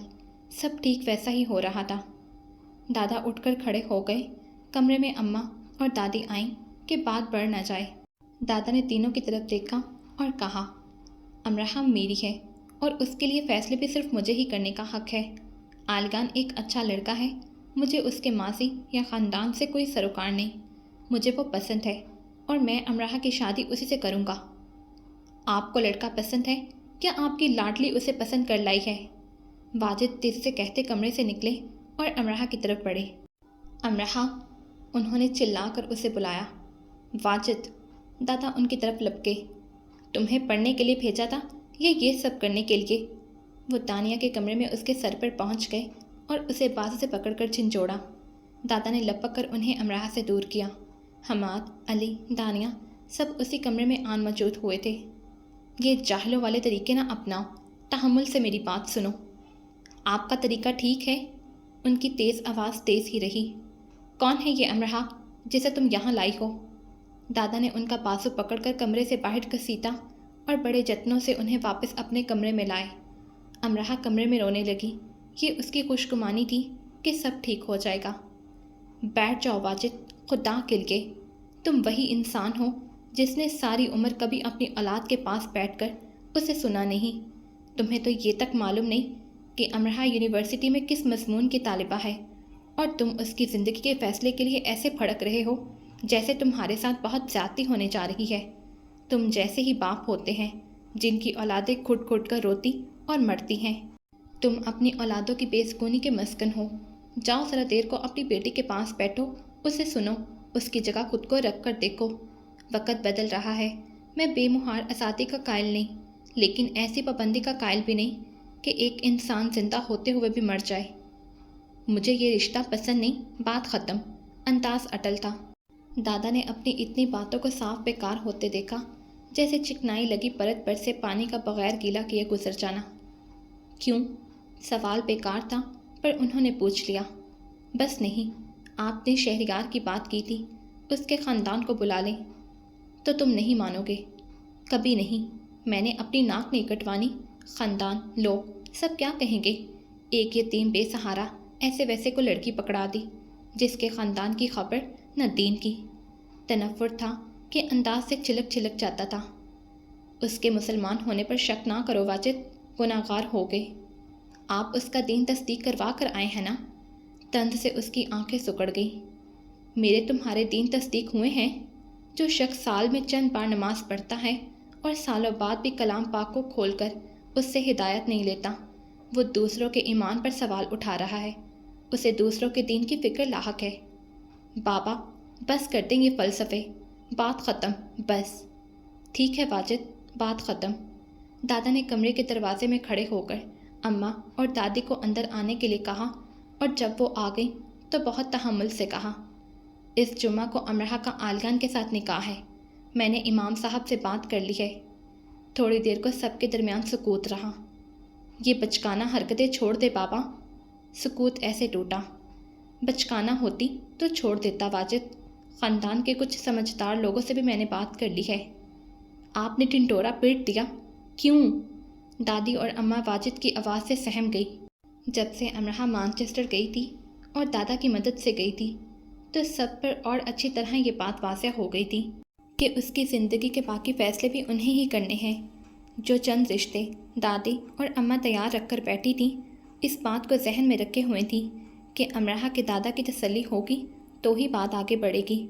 سب ٹھیک ویسا ہی ہو رہا تھا۔ دادا اٹھ کر کھڑے ہو گئے۔ کمرے میں اماں اور دادی آئیں کہ بات بڑھ نہ جائے۔ دادا نے تینوں کی طرف دیکھا اور کہا، امرحہ میری ہے اور اس کے لیے فیصلے بھی صرف مجھے ہی کرنے کا حق ہے۔ آلگان ایک اچھا لڑکا ہے، مجھے اس کے ماضی یا خاندان سے کوئی سروکار نہیں۔ مجھے وہ پسند ہے اور میں امرحہ کی شادی اسی سے کروں گا۔ آپ کو لڑکا پسند ہے؟ کیا آپ کی لاڈلی اسے پسند کر لائی ہے؟ واجد تیزی سے کہتے کمرے سے نکلے اور امرحہ کی طرف بڑھے۔ امرحہ، انہوں نے چلا کر اسے بلایا۔ واجد، دادا ان کی طرف لپکے۔ تمہیں پڑھنے کے لیے بھیجا تھا یا یہ سب کرنے کے لیے؟ وہ دانیہ کے کمرے میں اس کے سر پر پہنچ گئے اور اسے بازو سے پکڑ کر جھنجھوڑا۔ دادا نے لپک کر انہیں امرحہ سے دور کیا۔ حماد، علی، دانیہ سب اسی کمرے میں آن موجود ہوئے تھے۔ یہ جاہلوں والے طریقے نہ اپناؤ، تحمل سے میری بات سنو۔ آپ کا طریقہ ٹھیک ہے؟ ان کی تیز آواز تیز ہی رہی۔ کون ہے یہ امرحہ جسے تم یہاں لائی ہو؟ دادا نے ان کا بازو پکڑ کر کمرے سے باہر گھسیٹا اور بڑے جتنوں سے انہیں واپس اپنے کمرے میں لائے۔ امرحہ کمرے میں رونے لگی۔ یہ اس کی خوش گمانی تھی کہ سب ٹھیک ہو جائے گا۔ بیٹھ جاؤ واجد، خدا کے لیے، تم وہی انسان ہو جس نے ساری عمر کبھی اپنی اولاد کے پاس بیٹھ کر اسے سنا نہیں۔ تمہیں تو یہ تک معلوم نہیں کہ امرحہ یونیورسٹی میں کس مضمون کی طالبہ ہے، اور تم اس کی زندگی کے فیصلے کے لیے ایسے بھڑک رہے ہو جیسے تمہارے ساتھ بہت زیادتی ہونے جا رہی ہے۔ تم جیسے ہی باپ ہوتے ہیں جن کی اولادیں گھٹ گھٹ کر روتی اور مرتی ہیں۔ تم اپنی اولادوں کی بے سکونی کے مسکن ہو۔ جاؤ ذرا دیر کو اپنی بیٹی کے پاس بیٹھو، اسے سنو، اس کی جگہ خود کو رکھ کر دیکھو۔ وقت بدل رہا ہے۔ میں بے مہار آزادی کا قائل نہیں، لیکن ایسی پابندی کا قائل بھی نہیں کہ ایک انسان زندہ ہوتے ہوئے بھی مر جائے۔ مجھے یہ رشتہ پسند نہیں، بات ختم۔ انداز اٹل تھا۔ دادا نے اپنی اتنی باتوں کو صاف بیکار ہوتے دیکھا، جیسے چکنائی لگی پرت پر سے پانی کا بغیر گیلا کیے گزر جانا۔ کیوں؟ سوال بیکار تھا، پر انہوں نے پوچھ لیا۔ بس نہیں، آپ نے شہریار کی بات کی تھی، اس کے خاندان کو بلا لیں۔ تو تم نہیں مانو گے؟ کبھی نہیں۔ میں نے اپنی ناک نہیں کٹوانی۔ خاندان، لوگ سب کیا کہیں گے؟ ایک یتیم بے سہارا ایسے ویسے کو لڑکی پکڑا دی جس کے خاندان کی خبر نہ دین کی۔ تنفر تھا کہ انداز سے چھلک چھلک جاتا تھا۔ اس کے مسلمان ہونے پر شک نہ کرو واجد، گناہ گار ہو گئے۔ آپ اس کا دین تصدیق کروا کر آئے ہیں نا؟ طنز سے اس کی آنکھیں سکڑ گئیں۔ میرے تمہارے دین تصدیق ہوئے ہیں؟ جو شخص سال میں چند بار نماز پڑھتا ہے اور سالوں بعد بھی کلام پاک کو کھول کر اس سے ہدایت نہیں لیتا، وہ دوسروں کے ایمان پر سوال اٹھا رہا ہے۔ اسے دوسروں کے دین کی فکر لاحق ہے۔ بابا، بس کر دیں یہ فلسفے، بات ختم، بس۔ ٹھیک ہے واجد، بات ختم۔ دادا نے کمرے کے دروازے میں کھڑے ہو کر اماں اور دادی کو اندر آنے کے لیے کہا، اور جب وہ آ گئی تو بہت تحمل سے کہا، اس جمعہ کو امرحہ کا آلگان کے ساتھ نکاح ہے۔ میں نے امام صاحب سے بات کر لی ہے۔ تھوڑی دیر کو سب کے درمیان سکوت رہا۔ یہ بچکانہ حرکتیں چھوڑ دے بابا۔ سکوت ایسے ٹوٹا۔ بچکانہ ہوتی تو چھوڑ دیتا واجد، خاندان کے کچھ سمجھدار لوگوں سے بھی میں نے بات کر لی ہے۔ آپ نے ٹنٹورا پیٹ دیا، کیوں؟ دادی اور اماں واجد کی آواز سے سہم گئی۔ جب سے امرحہ مانچسٹر گئی تھی اور دادا کی مدد سے گئی تھی تو سب پر اور اچھی طرح یہ بات واضح ہو گئی تھی کہ اس کی زندگی کے باقی فیصلے بھی انہیں ہی کرنے ہیں۔ جو چند رشتے دادی اور اماں تیار رکھ کر بیٹھی تھیں، اس بات کو ذہن میں رکھے ہوئے تھیں کہ امرحہ کے دادا کی تسلی ہوگی تو ہی بات آگے بڑھے گی۔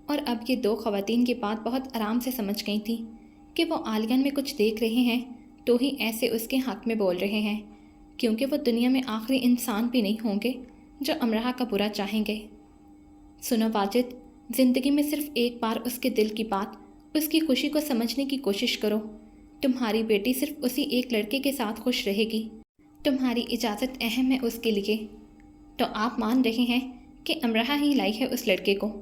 اور اب یہ دو خواتین کی بات بہت آرام سے سمجھ گئی تھیں کہ وہ آلگن میں کچھ دیکھ رہے ہیں تو ہی ایسے اس کے حق میں بول رہے ہیں، کیونکہ وہ دنیا میں آخری انسان بھی نہیں ہوں گے جو امرحہ کا برا چاہیں گے۔ سنو واجد، زندگی میں صرف ایک بار اس کے دل کی بات، اس کی خوشی کو سمجھنے کی کوشش کرو۔ تمہاری بیٹی صرف اسی ایک لڑکے کے ساتھ خوش رہے گی۔ تمہاری اجازت اہم ہے اس کے لیے۔ تو آپ مان رہے ہیں کہ امرحہ ہی لائی ہے اس لڑکے کو؟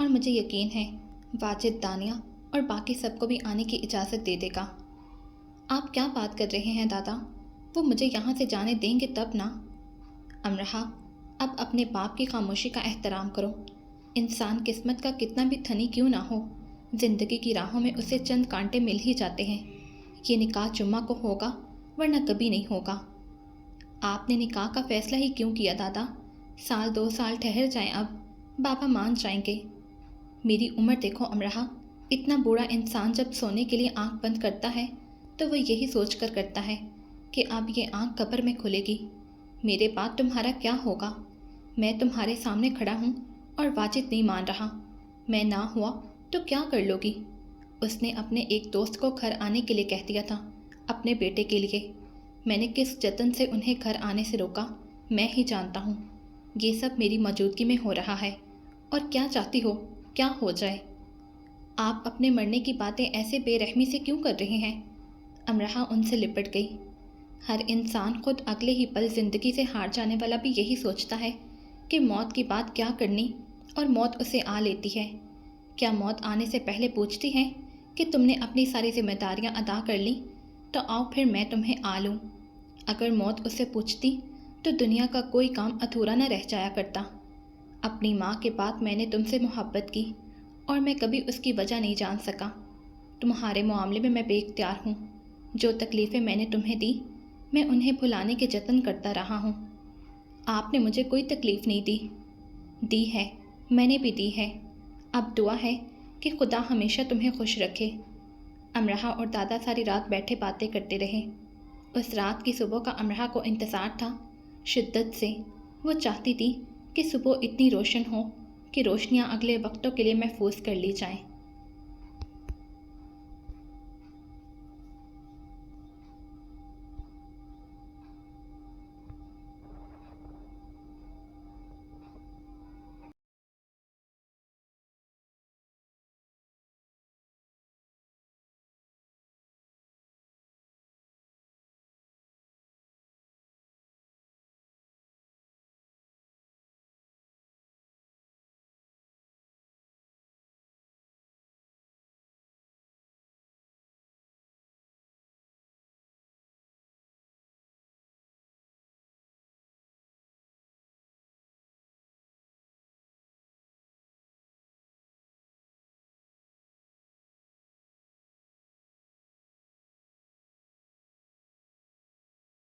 اور مجھے یقین ہے واجد دانیہ اور باقی سب کو بھی آنے کی اجازت دے دے گا۔ آپ کیا بات کر رہے ہیں دادا؟ وہ مجھے یہاں سے جانے دیں گے تب نا؟ امرہا، اب اپنے باپ کی خاموشی کا احترام کرو۔ انسان قسمت کا کتنا بھی دھنی کیوں نہ ہو، زندگی کی راہوں میں اسے چند کانٹے مل ہی جاتے ہیں۔ یہ نکاح جمعہ کو ہوگا ورنہ کبھی نہیں ہوگا۔ آپ نے نکاح کا فیصلہ ہی کیوں کیا دادا؟ 1-2 سال ٹھہر جائیں، اب بابا مان جائیں گے۔ میری عمر دیکھو امرہا، اتنا بوڑھا انسان جب سونے کے لیے آنکھ بند کرتا ہے تو وہ یہی سوچ کر کرتا ہے کہ اب یہ آنکھ قبر میں کھلے گی۔ میرے بعد تمہارا کیا ہوگا؟ میں تمہارے سامنے کھڑا ہوں اور واجد نہیں مان رہا۔ میں نہ ہوا تو کیا کر لو گی؟ اس نے اپنے ایک دوست کو گھر آنے کے لیے کہہ دیا تھا، اپنے بیٹے کے لیے۔ میں نے کس جتن سے انہیں گھر آنے سے روکا میں ہی جانتا ہوں۔ یہ سب میری موجودگی میں ہو رہا ہے، اور کیا چاہتی ہو کیا ہو جائے؟ آپ اپنے مرنے کی باتیں ایسے بے رحمی سے کیوں کر رہے ہیں؟ امرہا ان سے لپٹ گئی۔ ہر انسان خود اگلے ہی پل زندگی سے ہار جانے والا بھی یہی سوچتا ہے کہ موت کی بات کیا کرنی، اور موت اسے آ لیتی ہے۔ کیا موت آنے سے پہلے پوچھتی ہے کہ تم نے اپنی ساری ذمہ داریاں ادا کر لیں تو آؤ پھر میں تمہیں آ لوں؟ اگر موت اسے پوچھتی تو دنیا کا کوئی کام ادھورا نہ رہ جایا کرتا۔ اپنی ماں کے بعد میں نے تم سے محبت کی اور میں کبھی اس کی وجہ نہیں جان سکا۔ تمہارے معاملے میں بے اختیار ہوں۔ جو تکلیفیں میں نے تمہیں دی میں انہیں بھلانے کے جتن کرتا رہا ہوں۔ آپ نے مجھے کوئی تکلیف نہیں دی ہے، میں نے بھی دی ہے۔ اب دعا ہے کہ خدا ہمیشہ تمہیں خوش رکھے۔ امرہا اور دادا ساری رات بیٹھے باتیں کرتے رہے۔ اس رات کی صبح کا امرہا کو انتظار تھا شدت سے۔ وہ چاہتی تھی کہ صبح اتنی روشن ہو کہ روشنیاں اگلے وقتوں کے لیے محفوظ کر لی جائیں۔